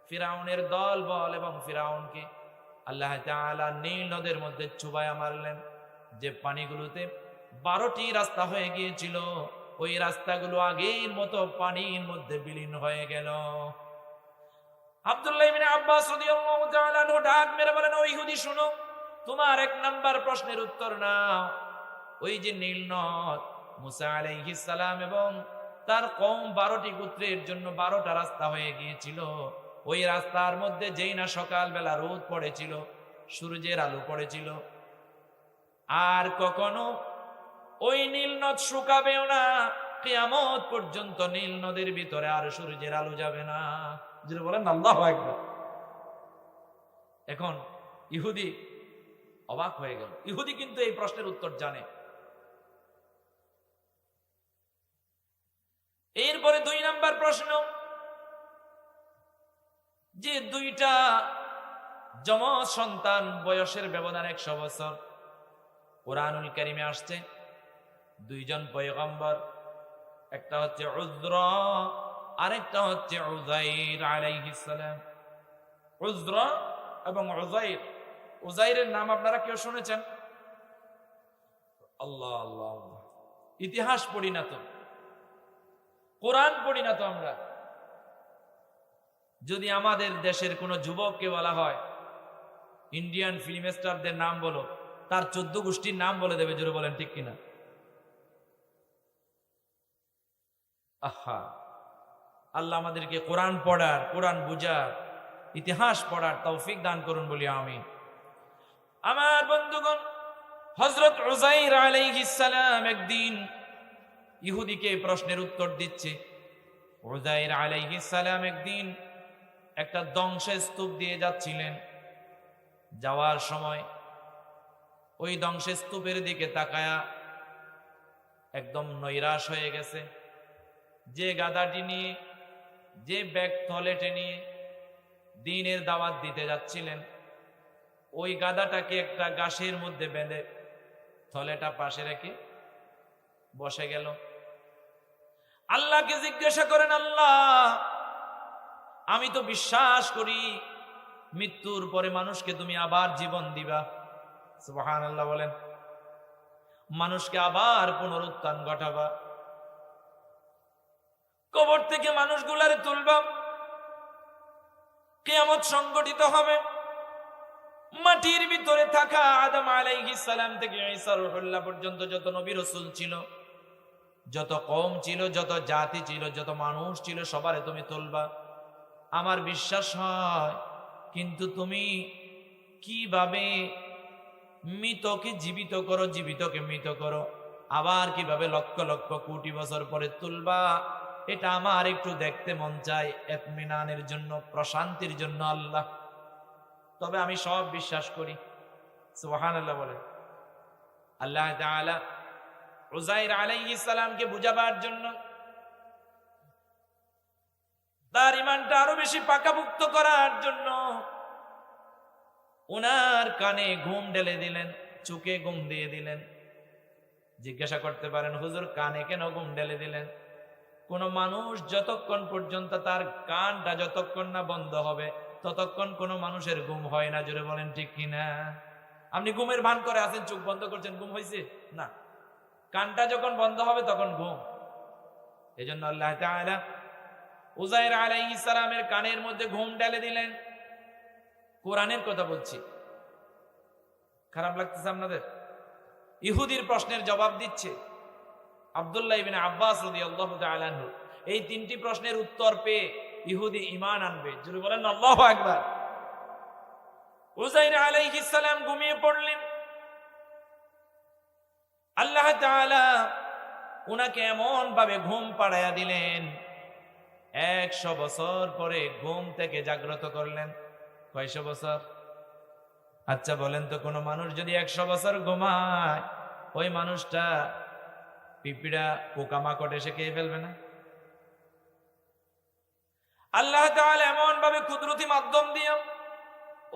ফিরাউনের দল বল এবং ফিরাউনকে আল্লাহ তাআলা নীল নদের মধ্যে চুবায়া মারলেন। যে পানিগুলোতে 12টি রাস্তা হয়ে গিয়েছিল, ওই রাস্তাগুলো আগের মতো পানির মধ্যে বিলীন হয়ে গেল। আব্দুল্লাহ ইবনে আব্বাস রাদিয়াল্লাহু তাআলা আনহু ডাক মেরে বলেন, ও ইহুদি শুনো, তোমার 1 নাম্বার প্রশ্নের উত্তর নাও। ওই যে নীল নদ, মুসা আলাইহিস সালাম এবং তার কওম 12টি গোত্রের জন্য 12টা রাস্তা হয়ে গিয়েছিল। ওই রাস্তার মধ্যে যেই না সকালবেলা রোদ পড়েছিল, সূর্যের আলো পড়েছিল, আর কখনো ওই নীল নদ শুকাবেও না। কিয়ামত পর্যন্ত নীল নদের ভিতরে আর সূর্যের আলো যাবে না। যিনি বলেন আল্লাহু আকবার। এখন ইহুদি অবাক হয়ে গেল। ইহুদি কিন্তু এই প্রশ্নের উত্তর জানে। এরপরে 2 নাম্বার প্রশ্ন, যে 2টা যমজ সন্তান, বয়সের ব্যবধান 100 বছর। কুরআনুল কারীমে আসছে 2 জন পয়গম্বর, একটা হচ্ছে উযরা, আরেকটা হচ্ছে উযাইর আলাইহিস সালাম। উযরা এবং উযাইর। উযাইরের নাম আপনারা কেউ শুনেছেন? আল্লাহ আল্লাহ আল্লাহ। ইতিহাস পড়ি না তো, কোরআন পড়ি না তো আমরা। যদি আমাদের দেশের কোন যুবককে বলা হয় ইন্ডিয়ান ফিল্ম স্টারদের নাম বলো, তার 14 গোষ্ঠীর নাম বলে দেবে। জোরে বলেন ঠিক কিনা? আহা, আল্লাহ আমাদেরকে কোরআন পড়ার, কোরআন বুঝার, ইতিহাস পড়ার তৌফিক দান করুন বলি আমিন। আমার বন্ধুগণ, হযরত উযাইর আলাইহিস সালাম একদিন ইহুদিকে প্রশ্নের উত্তর দিচ্ছে। উযাইর আলাইহিস সালাম একদিন একটা ধ্বংসস্তূপ দিয়ে যাচ্ছিলেন। যাওয়ার সময় ওই ধ্বংসস্তূপের দিকে তাকায়া একদম নৈরাশ হয়ে গেছে। যে গাধাটি নিয়ে, যে ব্যাগ তলেটে নিয়ে দ্বীনের দাওয়াত দিতে যাচ্ছিলেন, ওই গাধাটাকে একটা গাছের মধ্যে বেঁধে থলেটা পাশে রেখে বসে গেল। আল্লাহকে জিজ্ঞাসা করেন, আল্লাহ, আমি তো বিশ্বাস করি মৃত্যুর পরে মানুষকে তুমি আবার জীবন দিবা। সুবহানাল্লাহ বলেন। মানুষকে আবার পুনরুত্থান ঘটাবা, কবর থেকে মানুষগুলারে তুলবা, কিয়ামত সংগঠিত হবে। মাটির ভিতরে থাকা আদম আলাইহিস সালাম থেকে ঈসা রূহুল্লাহ পর্যন্ত যত নবী রাসূল ছিল, যত কওম ছিল, যত জাতি ছিল, যত মানুষ ছিল, সবারে তুমি তুলবা। আমার বিশ্বাস হয়, কিন্তু তুমি কিভাবে মৃতকে জীবিত করো, জীবিতকে মৃত করো, আবার কিভাবে লক্ষ লক্ষ কোটি বছর পরে তুলবা, এটা আমার একটু দেখতে মন চায়, ইতমিনানের জন্য, প্রশান্তির জন্য আল্লাহ। তবে আমি সব বিশ্বাস করি। সুবহানাল্লাহ বলেন। আল্লাহ তাআলা উযাইর আলাইহিস সালামকে বুঝাবার জন্য, তার ঈমানটা আরো বেশি পাকাপোক্ত করার জন্য ওনার কানে ঘুম ঢেলে দিলেন, চোখে ঘুম দিয়ে দিলেন। জিজ্ঞাসা করতে পারেন, হুজুর কানে কেন ঘুম ঢেলে দিলেন? কোন মানুষ যতক্ষণ পর্যন্ত তার কানটা যতক্ষণ না বন্ধ হবে, ততক্ষণ কোন মানুষের ঘুম হয় না। জোরে বলেন ঠিক কিনা? আপনি ঘুমের ভান করে আছেন, চোখ বন্ধ করছেন, ঘুম হয়েছে না। কানটা যখন বন্ধ হবে তখন ঘুম। এজন্য আল্লাহ তাআলা উযাইর আলাইহিস সালামের কানের মধ্যে ঘুম ঢেলে দিলেন। কোরআনের কথা বলছি, খারাপ লাগতেছে আপনাদের? ইহুদির প্রশ্নের জবাব দিচ্ছে আব্দুল্লাহ ইবনে আব্বাস রাদিয়াল্লাহু তাআলা আনহু। এই 3টি প্রশ্নের উত্তর পেয়ে ইহুদি ঈমান আনবে। যদি বলেন আল্লাহু আকবার। উযাইর আলাইহিস সালাম ঘুমিয়ে পড়লেন। আল্লাহ তাআলা উনাকে এমন ভাবে ঘুম পাড়াইয়া দিলেন, 100 বছর পরে ঘুম থেকে জাগ্রত করলেন। কয়শো বছর? আচ্ছা বলেন তো, কোন মানুষ যদি 100 বছর ঘুমায়, ওই মানুষটা পিঁপড়া পোকামাকড় এসে খেয়ে ফেলবে না? আল্লাহ তাআলা এমন ভাবে কুদরতি মাধ্যম দিয়ে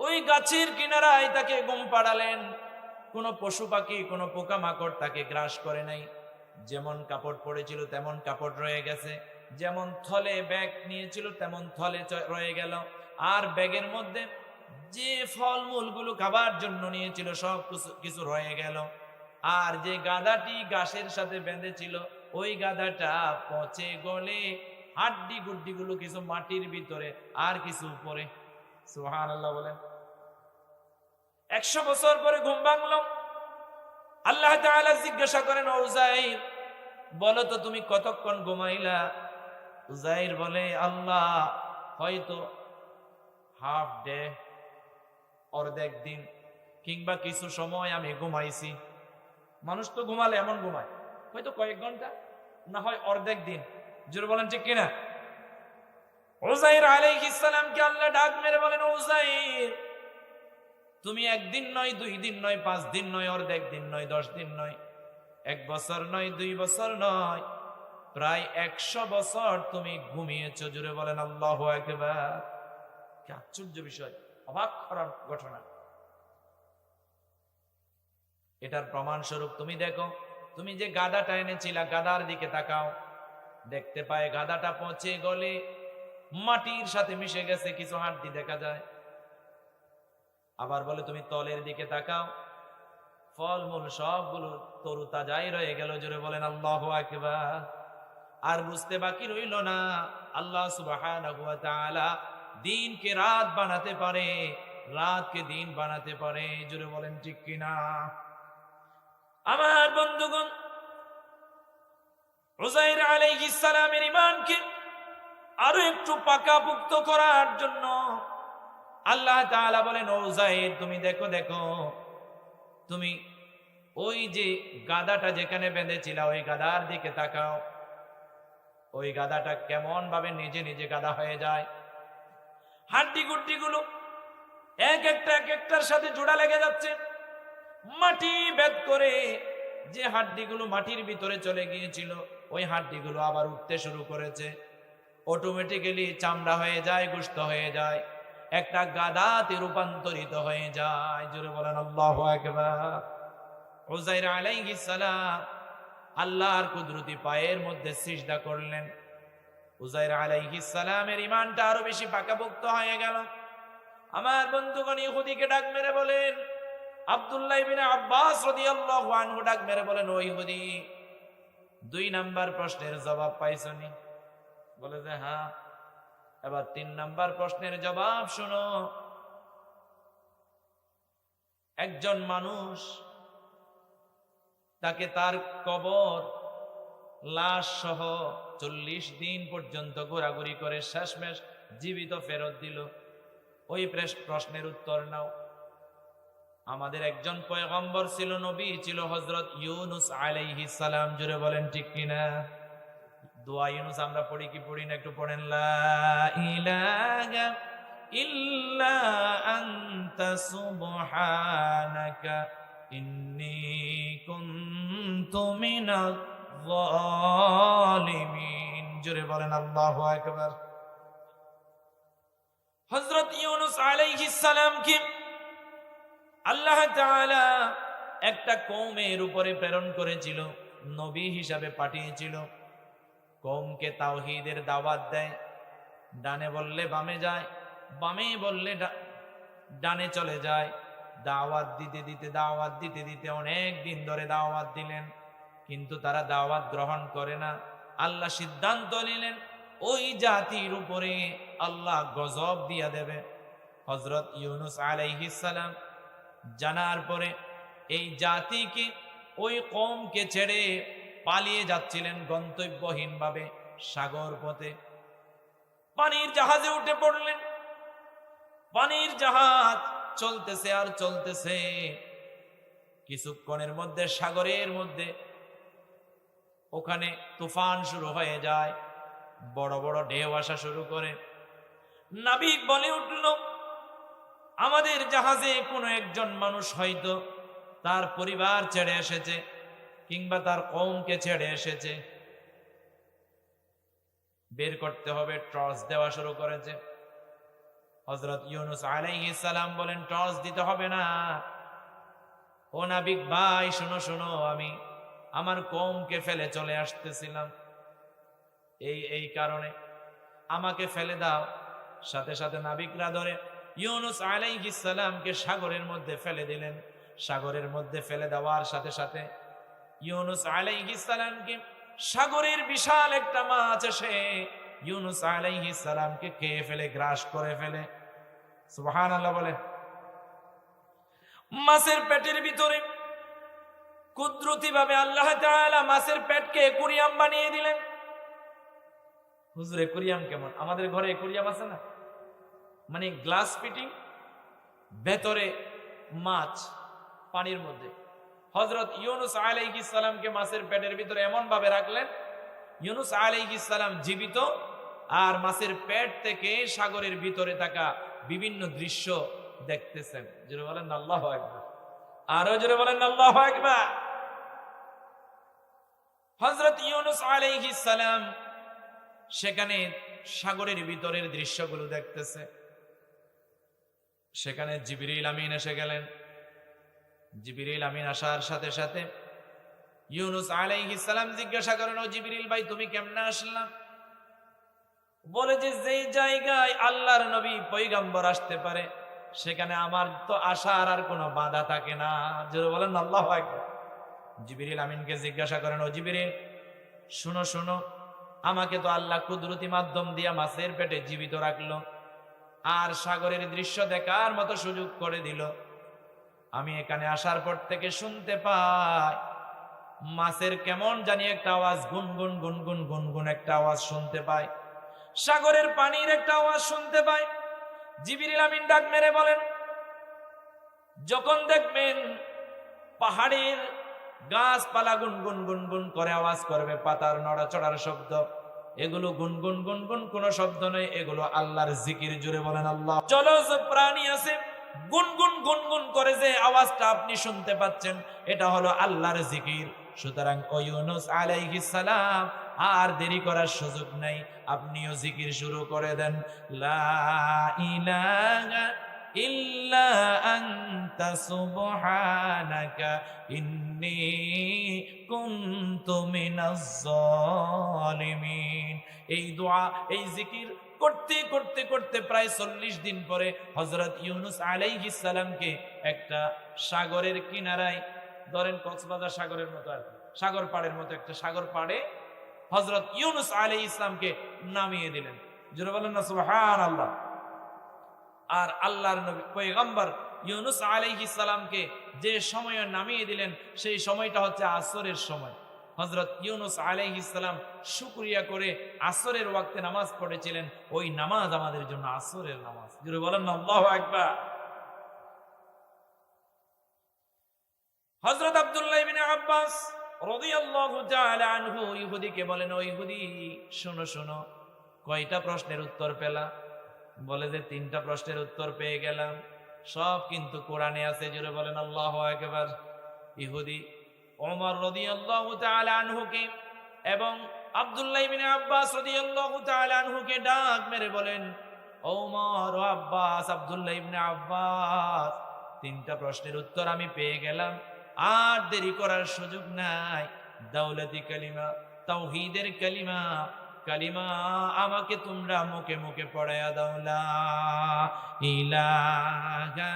ওই গাছের কিনারায় তাকে ঘুম পাড়ালেন। কোন পশু পাখি, কোন পোকামাকড় তাকে গ্রাস করে নাই। যেমন কাপড় পরেছিল তেমন কাপড় রয়ে গেছে, যেমন থলে ব্যাগ নিয়েছিল তেমন থলে রয়ে গেল। আর ব্যাগের মধ্যে যে ফলমূলগুলো খাবার জন্য নিয়েছিল সব কিছু রয়ে গেল। আর যে গাধাটি গাছের সাথে বেঁধেছিল, ওই গাধাটা পচে গলে হাড্ডি গুড্ডি গুলো কিছু মাটির ভিতরে আর কিছু উপরে। সুবহানাল্লাহ বলেন। 100 বছর পরে ঘুম ভাঙলো। আল্লাহ তাআলা জিজ্ঞাসা করেন, ও উযাইর, বলো তো তুমি কতক্ষণ ঘুমাইলা? উযাইর বলে, আল্লাহ হয়তো হাফ ডে, অর্ধেক দিন, কিংবা কিছু সময় আমি ঘুমাইছি। মানুষ তো ঘুমালে এমন ঘুমায়, হয়তো কয়েক ঘন্টা, না হয় অর্ধেক দিন। জোরে বলেন ঠিক কিনা? উযাইর আলাইহিস সালামকে আল্লাহ ডাক মেরে বলেন, উযাইর, তুমি একদিন নয়, 2 দিন নয়, 5 দিন নয়, অর্ধেক দিন নয়, 10 দিন নয়, 1 বছর নয়, 2 বছর নয়, প্রায় 100 বছর তুমি ঘুমিয়েছো। জোরে বলেন আল্লাহু আকবার। কি আশ্চর্য বিষয়, অবাক করার ঘটনা। এটার প্রমাণ স্বরূপ তুমি দেখো, তুমি যে গাধাটা এনেছিলা, গাধার দিকে তাকাও, দেখতে পায় গাধাটা পচে গলে মাটির সাথে মিশে গেছে, কিছু হাড্ডি দেখা যায়। আবার বলে তুমি তলের দিকে তাকাও, ফলমূল সবগুলো তরু তাজাই রয়ে গেল। জোরে বলেন আল্লাহু আকবার। আর বুঝতে বাকি রইল না, আল্লাহ সুবহানাহু ওয়া তাআলা দিনকে রাত বানাতে পারে, রাতকে দিন বানাতে পারে। জোরে বলেন ঠিক কিনা? আমার বন্ধুগণ, উযাইর আলাইহিস সালামের ঈমানকে আরো একটু পাকাপোক্ত করার জন্য আল্লাহ তাআলা বলেন, ও উযাইর, তুমি দেখো, তুমি ওই যে গাধাটা যেখানে বেঁধেছিল, ওই গাধার দিকে তাকাও। ওই গাধাটা কেমন ভাবে নিজে নিজে গাধা হয়ে যায়। হাড্ডি গুড্ডি গুলো এক একটার সাথে জোড়া লেগে যাচ্ছে। মাটি ভেদ করে যে হাড্ডিগুলো মাটির ভিতরে চলে গিয়েছিল, ওই হাড্ডিগুলো আবার উঠতে শুরু করেছে। অটোমেটিক্যালি চামড়া হয়ে যায়, গোশত হয়ে যায়, একটা গাধাতে রূপান্তরিত হয়ে যায়। জোরে বলেন আল্লাহু আকবার। উযাইর আলাইহিস সালাম আল্লাহর কুদরতি পায়ের মধ্যে সিজদা করলেন। উযাইর আলাইহিস সালামের ঈমানটা আরো বেশি পাকাপোক্ত হয়ে গেল। আমার বন্ধুগণ, ইহুদিকে ডাক মেরে বলেন, আব্দুল্লাহ ইবনে আব্বাস রাদিয়াল্লাহু আনহু ডাক মেরে বলেন, ও ইহুদি, 2 নাম্বার প্রশ্নের জবাব পাইছনি? বলে যে হ্যাঁ। এবার 3 নাম্বার প্রশ্নের জবাব শুনো। একজন মানুষ, তাকে তার কবর লাশ সহ 40 দিন পর্যন্ত ঘোরাঘুরি করে শেষমেশ জীবিত ফেরত দিল। ওই প্রশ্নের উত্তর নাও। আমাদের একজন পয়গম্বর ছিল, নবী ছিল, হযরত ইউনূস আলাইহিস সালাম। জোরে বলেন ঠিক কিনা? দোয়া ইউনূস আমরা পড়ি কি পড়ি না? একটু পড়েন, লা ইলাহা ইল্লা আনতা সুবহানাকা ইন্নী কুনতু মিনাজ জালিমিন। জোরে বলেন আল্লাহু আকবার। হযরত ইউনূস আলাইহিস সালামকে আল্লাহ তাআলা একটা কওমের উপরে প্রেরণ করেছিল, নবী হিসাবে পাঠিয়েছিল। কওমকে তাওহীদের দাওয়াত দেয়, ডানে বললে বামে যায়, বামে বললে ডানে চলে যায়। দাওয়াত দিতে দিতে অনেক দিন ধরে দাওয়াত দিলেন, কিন্তু তারা দাওয়াত গ্রহণ করে না। আল্লাহ সিদ্ধান্ত নিলেন, ওই জাতির উপরে আল্লাহ গজব দিয়া দেবে। হযরত ইউনূস আলাইহিস সালাম জানার পরে এই জাতিকে, ওই কওমকে ছেড়ে পালিয়ে যাচ্ছিলেন গন্তব্যহীন ভাবে সাগর পথে। পানির জাহাজে উঠে পড়লেন। পানির জাহাজ চলতেছে আর চলতেছে। কিছুক্ষণের মধ্যে সাগরের মধ্যে ওখানে তুফান শুরু হয়ে যায়, বড় বড় ঢেউ আসা শুরু করে। নাবিক বলে উঠল, আমাদের জাহাজে কোনো একজন মানুষ হয়তো তার পরিবার ছেড়ে এসেছে কিংবা তার কওমকে ছেড়ে এসেছে, বের করতে হবে। টর্চ দেওয়া শুরু করেছে। হযরত ইউনূস আলাইহিস সালাম বলেন, টর্চ দিতে হবে না। ও নাবিক ভাই, শোনো শোনো, আমি আমার কওমকে ফেলে চলে আসতেছিলাম, এই কারণে আমাকে ফেলে দাও। সাথে সাথে নাবিকরা ধরে ইউনূস আলাইহিস সালামকে সাগরের মধ্যে ফেলে দিলেন। সাগরের মধ্যে ফেলে দেওয়ার সাথে সাথে ইউনূস আলাইহিস সালামকে সাগরের বিশাল একটা মাছ এসে ইউনূস আলাইহিস সালামকে খেয়ে ফেলে, গ্রাস করে ফেলে। সুবহানাল্লাহ বলে। মাছের পেটের ভিতরে কুদরতি ভাবে আল্লাহ তাআলা মাছের পেটকে অ্যাকুরিয়াম বানিয়ে দিলেন। হুজুর, অ্যাকুরিয়াম কেমন? আমাদের ঘরে অ্যাকুরিয়াম আছে না, মানে গ্লাস ফিটিং, ভেতরে মাছ পানির মধ্যে। হযরত ইউনূস আলাইহিস সালামকে মাছের পেটের ভিতরে এমন ভাবে রাখলেন, ইউনূস আলাইহিস সালাম জীবিত, আর মাছের পেট থেকে সাগরের ভিতরে থাকা বিভিন্ন দৃশ্য দেখতেছেন। জোরে বলেন আল্লাহু আকবার। আরো জোরে বলেন আল্লাহু আকবার। হযরত ইউনূস আলাইহিস সালাম সেখানে সাগরের ভিতরের দৃশ্যগুলো দেখতেছে। সেখানে জিবরিল আমিন এসে গেলেন। জিবরিল আমিন আসার সাথে সাথে ইউনূস আলাইহিস সালাম জিজ্ঞাসা করেন, ও জিবরিল ভাই, তুমি কেমনে আসলা? বলে যে, যেই জায়গায় আল্লাহর নবী পয়গম্বর আসতে পারে সেখানে আমার তো আসার আর কোনো বাধা থাকে না। জোরে বলেন আল্লাহু আকবার। জিবরিল আমিনকে জিজ্ঞাসা করেন, ও জিবরিল, শুনো শুনো, আমাকে তো আল্লাহ কুদরতি মাধ্যম দিয়া মাছের পেটে জীবিত রাখলো আর সাগরের দৃশ্য দেখার মতো সুযোগ করে দিল। আমি এখানে আসার পর থেকে শুনতে পাই মাছের কেমন জানি একটা আওয়াজ, গুনগুন গুনগুন গুনগুন একটা আওয়াজ শুনতে পাই, সাগরের পানির একটা আওয়াজ শুনতে পাই। জিবরিল আমিন ডাক মেরে বলেন, যখন দেখবেন পাহাড়ের গাছপালা গুনগুন গুনগুন করে আওয়াজ করবে, পাতার নড়াচড়ার শব্দ, এগুলো গুনগুন গুনগুন কোনো শব্দ নয়, এগুলো আল্লাহর জিকির। জুড়ে বলেন আল্লাহ। জলজ প্রাণী আছে, গুনগুন গুনগুন করে যে আওয়াজটা আপনি শুনতে পাচ্ছেন, এটা হলো আল্লাহর জিকির। সুতরাং ও ইউনূস আলাইহিস সালাম, আর দেরি করার সুযোগ নাই, আপনিও জিকির শুরু করে দেন। লা ইলাহা ইল্লা আনতা সুবহানাকা ইন্নী কুনতু মিনাজ জালিমিন। এই দোয়া, এই জিকির করতে করতে করতে প্রায় 40 দিন পরে হযরত ইউনূস আলাইহিস সালামকে একটা সাগরের কিনারায়, ধরেন কক্সবাজার সাগরের মতো আর সাগর পাড়ের মতো একটা সাগর পাড়ে হযরত ইউনূস আলাইহিস সালামকে নামিয়ে দিলেন। জোরে বলেন না সুবহানাল্লাহ। আর আল্লাহর নবী পয়গম্বর ইউনূস আলাইহিস সালামকে যে সময়ে নামিয়ে দিলেন সেই সময়টা হচ্ছে আসরের সময়। হযরত ইউনূস আলাইহিস সালাম শুকরিয়া করে আসরের ওয়াক্তে নামাজ পড়েছিলেন। ওই নামাজ আমাদের জন্য আসরের নামাজ। জোরে বলেন না আল্লাহু আকবার। হযরত আব্দুল্লাহ ইবনে আব্বাস রাদিয়াল্লাহু তাআলা আনহু ইহুদিকে বলেন, ও ইহুদি, শোনো শোনো, কয়টা প্রশ্নের উত্তর পেলা? বলে যে 3টা প্রশ্নের উত্তর পেয়ে গেলাম, সব কিন্তু কোরআনে আছে। জোরে বলেন আল্লাহু আকবার। ইহুদি ওমর রাদিয়াল্লাহু তাআলা আনহুকে এবং আব্দুল্লাহ ইবনে আব্বাস রাদিয়াল্লাহু তাআলা আনহুকে ডাক মেরে বলেন, ওমর ও আব্বাস, আব্দুল্লাহ ইবনে আব্বাস, 3টা প্রশ্নের উত্তর আমি পেয়ে গেলাম, আর দেরি করার সুযোগ নাই। দাওলাতি কালিমা, তাওহীদের কালিমা, কালিমা আমাকে তোমরা মুখে মুখে পড়ায়া দাও। লা ইলাহা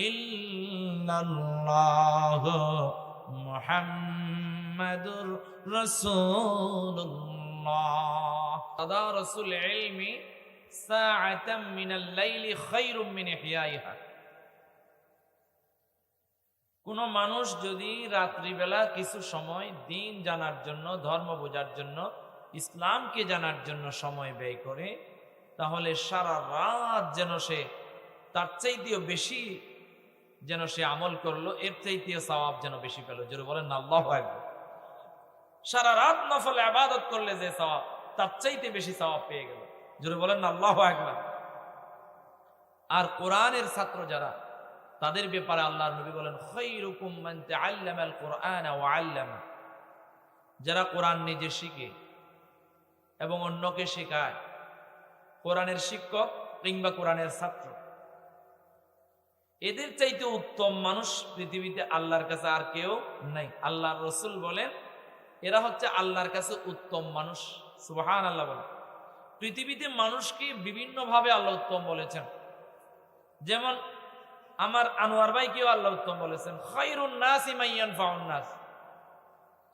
ইল্লাল্লাহ মুহাম্মাদুর রাসূলুল্লাহ। তাদারুসুল ইলমি সাআতাম মিনাল লাইলি খায়রুম মিন ইহয়াইহা। কোন মানুষ যদি রাত্রিবেলা কিছু সময় দিন জানার জন্য, ধর্ম বোঝার জন্য, ইসলামকে জানার জন্য সময় ব্যয় করে, তাহলে সারা রাত যেন সে তার চাইতেও বেশি যেন সে আমল করলো এর চাইতে সওয়াব যেন বেশি পেল। জোরে বলেন না আল্লাহু আকবার। সারা রাত নফল ইবাদত করলে যে সওয়াব তার চাইতে বেশি সওয়াব পেয়ে গেল। জোরে বলেন না আল্লাহু আকবার। আর কোরআনের ছাত্র যারা, তাদের ব্যাপারে আল্লাহর নবী বলেন খায়রুকুম মান তাআল্লামাল কুরআনা ওয়া আল্লামা, যারা কোরআন নিজে শিখে এবং অন্যকে শেখায়, কোরআনের শিক্ষক কিংবা কোরআনের ছাত্র, এদের চাইতে উত্তম মানুষ পৃথিবীতে আল্লাহর কাছে আর কেউ নাই। আল্লাহর রাসূল বলেন এরা হচ্ছে আল্লাহর কাছে উত্তম মানুষ। সুবহানাল্লাহ বলেন। পৃথিবীতে মানুষকে বিভিন্ন ভাবে আল্লাহ উত্তম বলেছেন। যেমন আমার আনোয়ার ভাইকেও আল্লাহ উত্তম বলেছেন, খায়রুন নাসি মান ইয়ানফাউন নাস,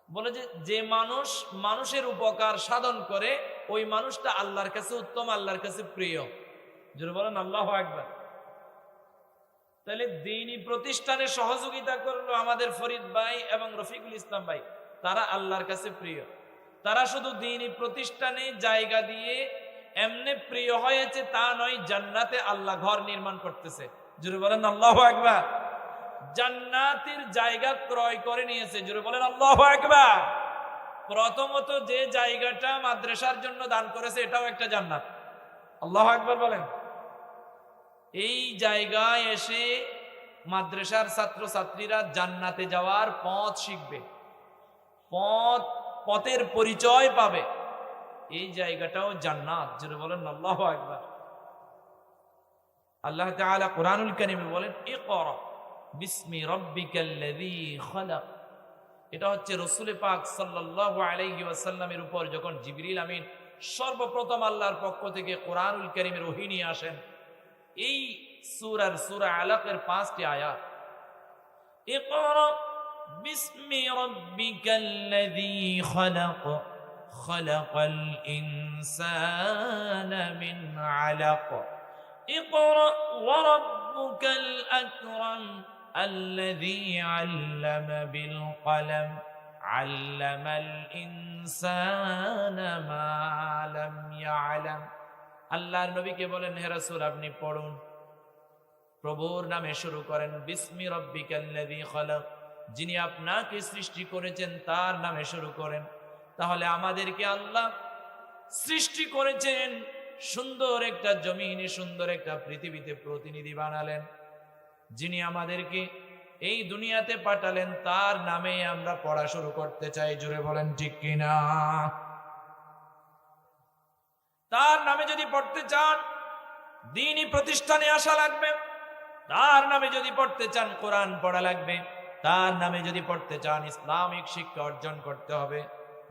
বলে যে মানুষ মানুষের উপকার সাধন করে ওই মানুষটা আল্লাহর কাছে উত্তম, আল্লাহর কাছে প্রিয়। যদি বলেন আল্লাহু আকবার। তাহলে দ্বীনি প্রতিষ্ঠানে সহযোগিতা করলো আমাদের ফরিদ ভাই এবং রফিকুল ইসলাম ভাই, তারা আল্লাহর কাছে প্রিয়। তারা শুধু দ্বীনি প্রতিষ্ঠানে জায়গা দিয়ে এমনি প্রিয় হয়েছে তা নয়, জান্নাতে আল্লাহ ঘর নির্মাণ করতেছে। জোরে বলেন আল্লাহু আকবার। জান্নাতের জায়গা ক্রয় করে নিয়েছে। জোরে বলেন আল্লাহু আকবার। প্রথমত যে জায়গাটা মাদ্রাসার জন্য দান করেছে এটাও একটা জান্নাত। আল্লাহু আকবার বলেন। এই জায়গায় এসে মাদ্রাসার ছাত্র ছাত্রীরা জান্নাতে যাওয়ার পথ শিখবে, পথের পরিচয় পাবে। এই জায়গাটাও জান্নাত। জোরে বলেন আল্লাহু আকবার। আল্লাহ তাআলা কুরআনুল কারীমে বলেন ইকরা বিসমি রাব্বিকাল্লাযী খালাক। এটা হচ্ছে রাসূল পাক সাল্লাল্লাহু আলাইহি ওয়াসাল্লামের উপর যখন জিবরিল আমিন সর্বপ্রথম আল্লাহর পক্ষ থেকে কুরআনুল কারীমের ওহী নিয়ে আসেন। এই সূরা আলাকের 5টি আয়াত। ইকরা বিসমি রাব্বিকাল্লাযী খালাক খালাকাল ইনসানা মিন আলাক اقرأ وربك الأكرم الذي علم بالقلم علم الإنسان ما لم يعلم। আল্লাহর নবীকে বলেন হে রাসূল আপনি পড়ুন, প্রভুর নামে শুরু করেন। বিসমি রাব্বিকাল্লাযী খালাক, যিনি আপনাকে সৃষ্টি করেছেন তার নামে শুরু করেন। তাহলে আমাদেরকে আল্লাহ সৃষ্টি করেছেন, সুন্দর একটা জমিনে, সুন্দর একটা পৃথিবীতে প্রতিনিধি বানালেন। যিনি আমাদেরকে এই দুনিয়াতে পাঠালেন তার নামে আমরা পড়া শুরু করতে চাই। জোরে বলেন ঠিক কিনা? তার নামে যদি পড়তে চান দ্বীনি প্রতিষ্ঠানে আসা লাগবে, তার নামে যদি পড়তে চান কোরআন পড়া লাগবে, তার নামে যদি পড়তে চান ইসলামিক শিক্ষা অর্জন করতে হবে,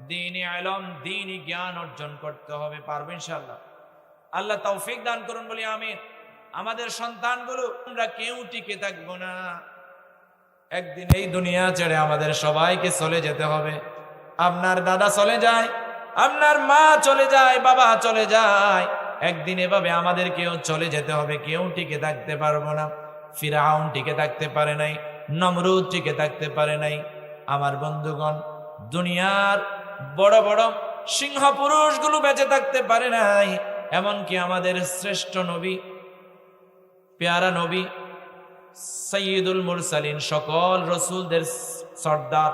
দ্বীনি ইলম দ্বীনি জ্ঞান অর্জন করতে হবে। পারবেন ইনশাআল্লাহ। আল্লাহ তৌফিক দান করুন বলি আমিন। আমাদের সন্তানগুলো আমরা কেউ টিকে থাকবো না, একদিন এই দুনিয়া ছেড়ে আমাদের সবাইকে চলে যেতে হবে। আপনার দাদা চলে যায়, আপনার মা চলে যায়, বাবা চলে যায়, একদিন এভাবে আমাদের কেউ চলে যেতে হবে। কেউ টিকে থাকতে পারবো না। ফিরআউন টিকে থাকতে পারে নাই, নমরুদ টিকে থাকতে পারে নাই। আমার বন্ধুগণ, দুনিয়ার বড় বড় সিংহ পুরুষগুলো বেঁচে থাকতে পারে নাই। এমনকি আমাদের শ্রেষ্ঠ নবী, পেয়ারা নবী, সাইয়্যিদুল মুরসালিন, সকল রাসূলদের সর্দার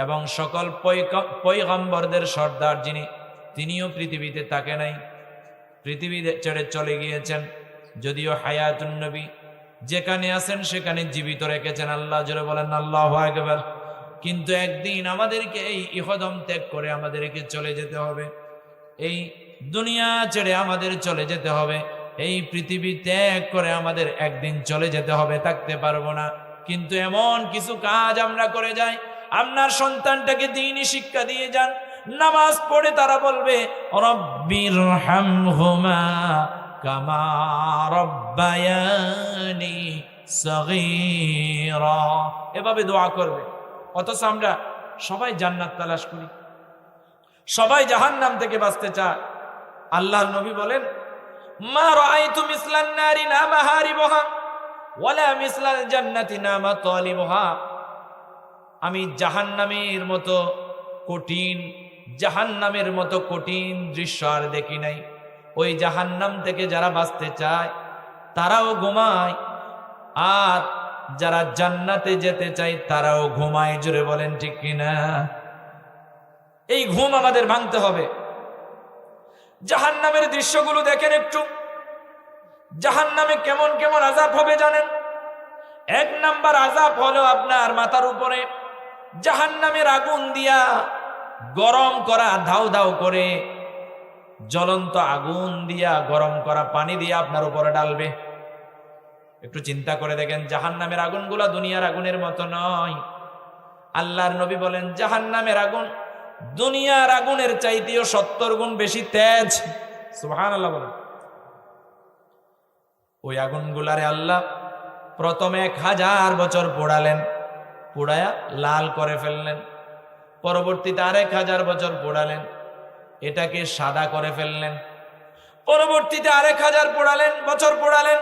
এবং সকল পয়গম্বরদের সর্দার যিনি, তিনিও পৃথিবীতে থাকে নাই, পৃথিবী ছেড়ে চলে গিয়েছেন। যদিও হায়াতুন নবী যেখানে আছেন সেখানে জীবিত রেখেছেন আল্লাহ। জোরে বলেন আল্লাহু আকবার। কিন্তু একদিন আমাদেরকে এই ইহদম ত্যাগ করে আমাদেরকে চলে যেতে হবে। এই দুনিয়া ছেড়ে আমাদের চলে যেতে হবে। এই পৃথিবী ত্যাগ করে আমাদের একদিন চলে যেতে হবে, থাকতে পারবো না। কিন্তু এমন কিছু কাজ আমরা করে যাই। আপনার সন্তানটাকে দ্বীনি শিক্ষা দিয়ে যান, নামাজ পড়ে তারা বলবে রব্বিরহামহুমা কামা রব্বায়ানি সগীরা, এভাবে দোয়া করবে। অথচ আমরা সবাই জান্নাত তালাশ করি, সবাই জাহান্নাম থেকে বাঁচতে চায়। আল্লাহর নবী বলেন মা রাআইতু মিসলান নারি না মাহারিবুহা ওয়ালা মিসলাল জান্নাতি না মাতালিবুহা। আমি জাহান্নামের মতো কঠিন দৃশ্য আর দেখি নাই। ওই জাহান্নাম থেকে যারা বাঁচতে চায় তারাও ঘুমায়, আর যারা জান্নাতে যেতে চায় তারাও ঘুমায়, জোরে বলেন ঠিক কিনা? এই ঘুম আমাদের ভাঙতে হবে। জাহান্নামের দৃশ্যগুলো দেখেন একটু। জাহান্নামে কেমন কেমন আযাব হবে জানেন? এক নাম্বার আযাব হলো আপনার মাথার উপরে জাহান্নামের আগুন দিয়া গরম করা, ধাউ ধাউ করে জ্বলন্ত আগুন দিয়া গরম করা পানি দিয়ে আপনার উপরে ডালবে। একটু চিন্তা করে দেখেন, জাহান্নামের আগুনগুলা দুনিয়ার আগুনের মতো নয়। আল্লাহর নবী বলেন জাহান্নামের আগুন দুনিয়ার আগুনের চাইতেও 70 গুণ বেশি তেজ। সুবহানাল্লাহ বলেন। ওই আগুনগুলারে আল্লাহ প্রথমে 1000 বছর পোড়ালেন, পোড়ায়া লাল করে ফেললেন। পরবর্তীতে 1000 বছর পোড়ালেন, এটাকে সাদা করে ফেললেন। পরবর্তীতে 1000 বছর পোড়ালেন,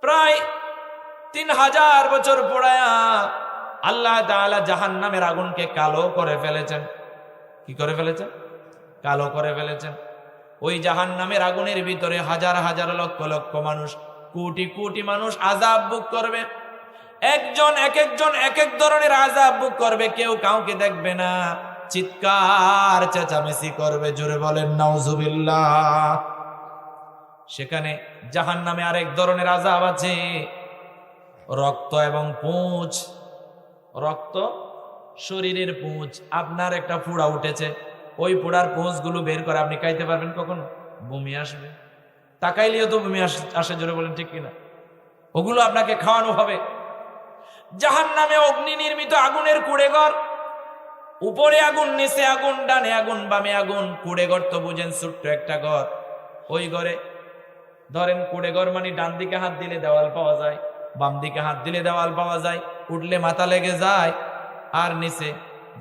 প্রায় 3000 বছর পোড়ায়া আল্লাহ তাআলা জাহান্নামের আগুনকে কালো করে ফেলেছেন। কি করে ফেলেছেন? কালো করে ফেলেছেন। ওই জাহান্নামের আগুনের ভিতরে হাজার হাজার লক্ষ লক্ষ মানুষ, কোটি কোটি মানুষ আযাব ভোগ করবে। একজন এক এক ধরনের আযাব ভোগ করবে, কেউ কাউকে দেখবে না, চিৎকার চেঁচামেচি করবে, জোরে বলেন নাউজুবিল্লাহ। সেখানে জাহান্নামে আরেক ধরনের আযাব আছে, রক্ত এবং পুঁজ। রক্ত, শরীরের পুঁজ। আপনার একটা ফুড়া উঠেছে, ওই ফুড়ার পুঁজগুলো বের করে আপনি খাইতে পারবেন কখনো? বমি আসবে, তাকাইলেও তো বমি আসে, জোরে বলেন ঠিক কিনা? ওগুলো আপনাকে খাওয়ানো হবে। জাহান্নামে অগ্নি নির্মিত আগুনের কুড়েঘর, উপরে আগুন, নিচে আগুন, ডানে আগুন, বামে আগুন। কুড়েঘর তো বুঝেন, ছোট্ট একটা ঘর। ওই ঘরে ধরেন কুড়েঘর মানে ডান দিকে হাত দিলে দেওয়াল পাওয়া যায়, বাম দিকে হাত দিলে দেওয়াল পাওয়া যায়, উঠলে মাথা লেগে যায়, আর নিচে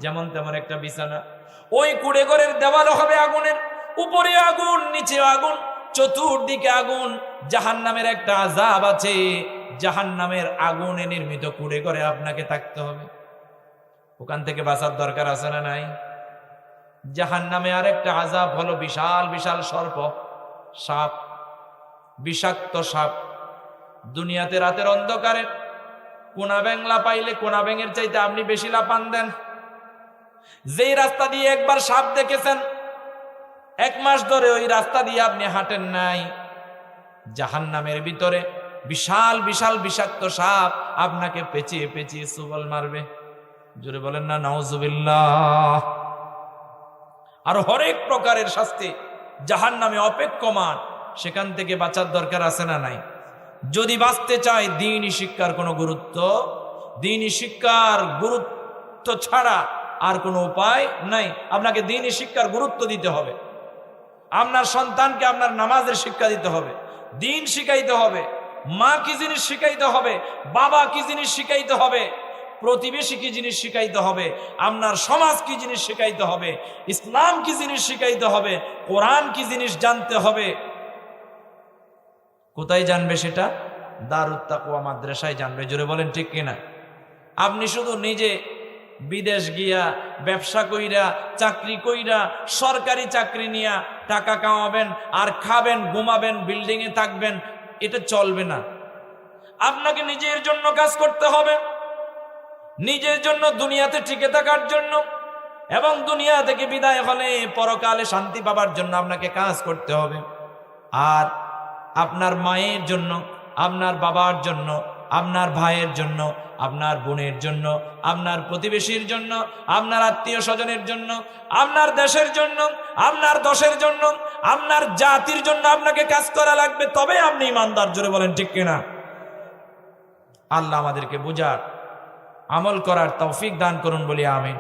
যেমন তেমন একটা বিছানা। ওই কুড়েঘরের দেওয়ালও হবে আগুনের, উপরে আগুন, নিচে আগুন, চতুর্দিকে আগুন। জাহান্নামের একটা আযাব আছে, জাহান্নামের আগুনে নির্মিত কুড়েঘরে আপনাকে থাকতে হবে। ওখান থেকে বাঁচার দরকার আছে না নাই? জাহান্নামে আরেকটা আযাব হলো বিশাল বিশাল সর্প, সাপ, বিষাক্ত সাপ। দুনিয়াতে রাতের অন্ধকারে কোনা ব্যাংলা পাইলে কোনা ব্যাঙের চাইতে আপনি বেশি লাপান দেন। যেই রাস্তা দিয়ে একবার সাপ দেখেছেন, 1 মাস ধরে ওই রাস্তা দিয়ে আপনি হাঁটেন নাই। জাহান্নামের ভিতরে বিশাল বিশাল বিষাক্ত সাপ আপনাকে পেঁচিয়ে পেঁচিয়ে সুবল মারবে, জোরে বলেন না নাউজুবিল্লাহ। আর হরেক প্রকারের শাস্তি জাহান্নামে অপেক্ষমান, সেখান থেকে বাঁচার দরকার আছে না নাই? যদি বাঁচতে চায়, দ্বীনি শিক্ষার কোনো গুরুত্ব, দ্বীনি শিক্ষার গুরুত্ব ছাড়া আর কোনো উপায় নাই। আপনাকে দ্বীনি শিক্ষার গুরুত্ব দিতে হবে। আপনার সন্তানকে আপনার নামাজের শিক্ষা দিতে হবে, দ্বীন শিখাইতে হবে। মা কি জিনিস শিখাইতে হবে, বাবা কি জিনিস শিখাইতে হবে, প্রতিবেশী কি জিনিস শিখাইতে হবে, আপনার সমাজ কি জিনিস শিখাইতে হবে, ইসলাম কি জিনিস শিখাইতে হবে, কোরআন কি জিনিস জানতে হবে। কোথায় জানবে সেটা? দারুত তাকওয়া মাদ্রাসায় জানবে, জোরে বলেন ঠিক কিনা? আপনি শুধু নিজে বিদেশ গিয়া ব্যবসা কইরা, চাকরি কইরা, সরকারি চাকরি নিয়া টাকা কামাবেন আর খাবেন, ঘুমাবেন, বিল্ডিং এ থাকবেন, এটা চলবে না। আপনাকে নিজের জন্য কাজ করতে হবে, নিজের জন্য, দুনিয়াতে টিকে থাকার জন্য, এবং দুনিয়া থেকে বিদায় হলে পরকালে শান্তি পাবার জন্য আপনাকে কাজ করতে হবে। আর আপনার মায়ের জন্য, আপনার বাবার জন্য, আপনার ভাইয়ের জন্য, আপনার বোনের জন্য, আপনার প্রতিবেশীর জন্য, আপনার আত্মীয় স্বজনের জন্য, আপনার দেশের জন্য, আপনার দশের জন্য, আপনার জাতির জন্য আপনাকে কাজ করা লাগবে, তবে আপনি ইমানদার, জোরে বলেন ঠিক কিনা? আল্লাহ আমাদেরকে বুঝার, আমল করার তৌফিক দান করুন বলি আমিন।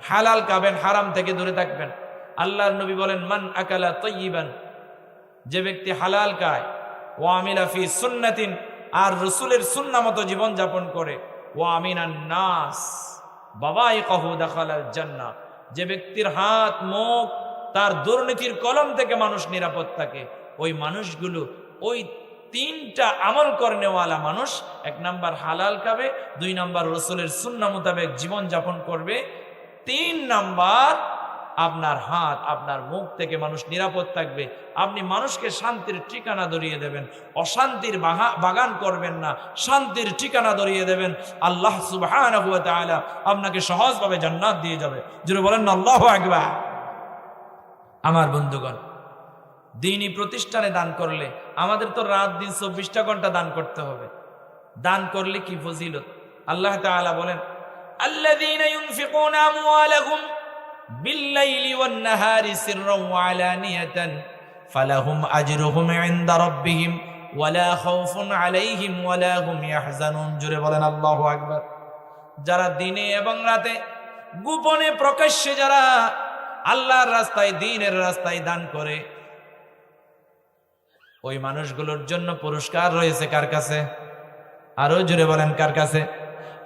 হালাল খাবেন, হারাম থেকে দূরে থাকবেন। আল্লাহর নবী বলেন, মান আকালা তাইয়িবান, যে ব্যক্তি হালাল খায়, ওয়া আমিলা ফি সুন্নাতিন, আর রাসূলের সুন্নাহ মতো জীবন যাপন করে, ওয়া আমিনান নাস বাবাইকাহু দাখালাল জান্নাহ, যে ব্যক্তির হাত মুখ তার দুর্নীতির কলম থেকে মানুষ নিরাপদ থাকে, ওই মানুষগুলো, ওই 3টা আমল করনেওয়ালা মানুষ, 1 নাম্বার হালাল খাবে, 2 নাম্বার রাসূলের সুন্নাহ মোতাবেক জীবন যাপন করবে, 3 নাম্বার আপনার হাত, আপনার মুখ থেকে মানুষ নিরাপদ থাকবে। আপনি মানুষকে শান্তির ঠিকানা ধরিয়ে দেবেন, অশান্তির বাগান করবেন না, শান্তির ঠিকানা ধরিয়ে দেবেন। আল্লাহ সুবহানাহু ওয়া তাআলা আপনাকে সহজভাবে জান্নাত দিয়ে যাবে। জোরে বলেন না আল্লাহু আকবার। আমার বন্ধুগণ, দ্বীনি প্রতিষ্ঠানে দান করলে আমাদের তো রাত দিন 24টা ঘন্টা দান করতে হবে। দান করলে কি ফজিলত! আল্লাহ তাআলা বলেন, আল্লাযীনা ইউনফিকুনা আমওয়ালাহুম বিল-লাইলি ওয়ান-নাহারি সিররান ওয়া আলানিয়াতান ফালাহুম আজরুহুম ইনদা রাব্বিহিম ওয়ালা খাউফুন আলাইহিম ওয়ালা হুম ইয়াহজানুন। জোরে বলেন আল্লাহু আকবার। যারা দিনে এবং রাতে, গোপনে প্রকাশ্যে যারা আল্লাহর রাস্তায়, দ্বীনের রাস্তায় দান করে, ওই মানুষগুলোর জন্য পুরস্কার রয়েছে কার কাছে? আরো জোরে বলেন, কার কাছে?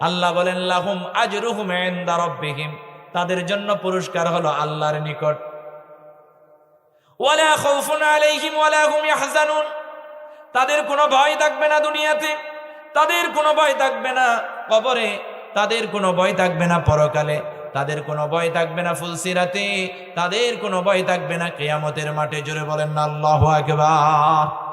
আল্লাহ বলেন, লাহুম আজরুহুম ইনদা রাব্বিহিম, তাদের জন্য পুরস্কার হলো আল্লাহর নিকট। ওয়ালা খাউফুন আলাইহিম ওয়ালা হুম ইয়াহজানুন, তাদের কোনো ভয় থাকবে না দুনিয়াতে, তাদের কোনো ভয় থাকবে না কবরে, তাদের কোনো ভয় থাকবে না পরকালে, তাদের কোনো ভয় থাকবে না ফুলসিরাতে, তাদের কোনো ভয় থাকবে না কিয়ামতের মাঠে। জোরে বলেন না আল্লাহু আকবার।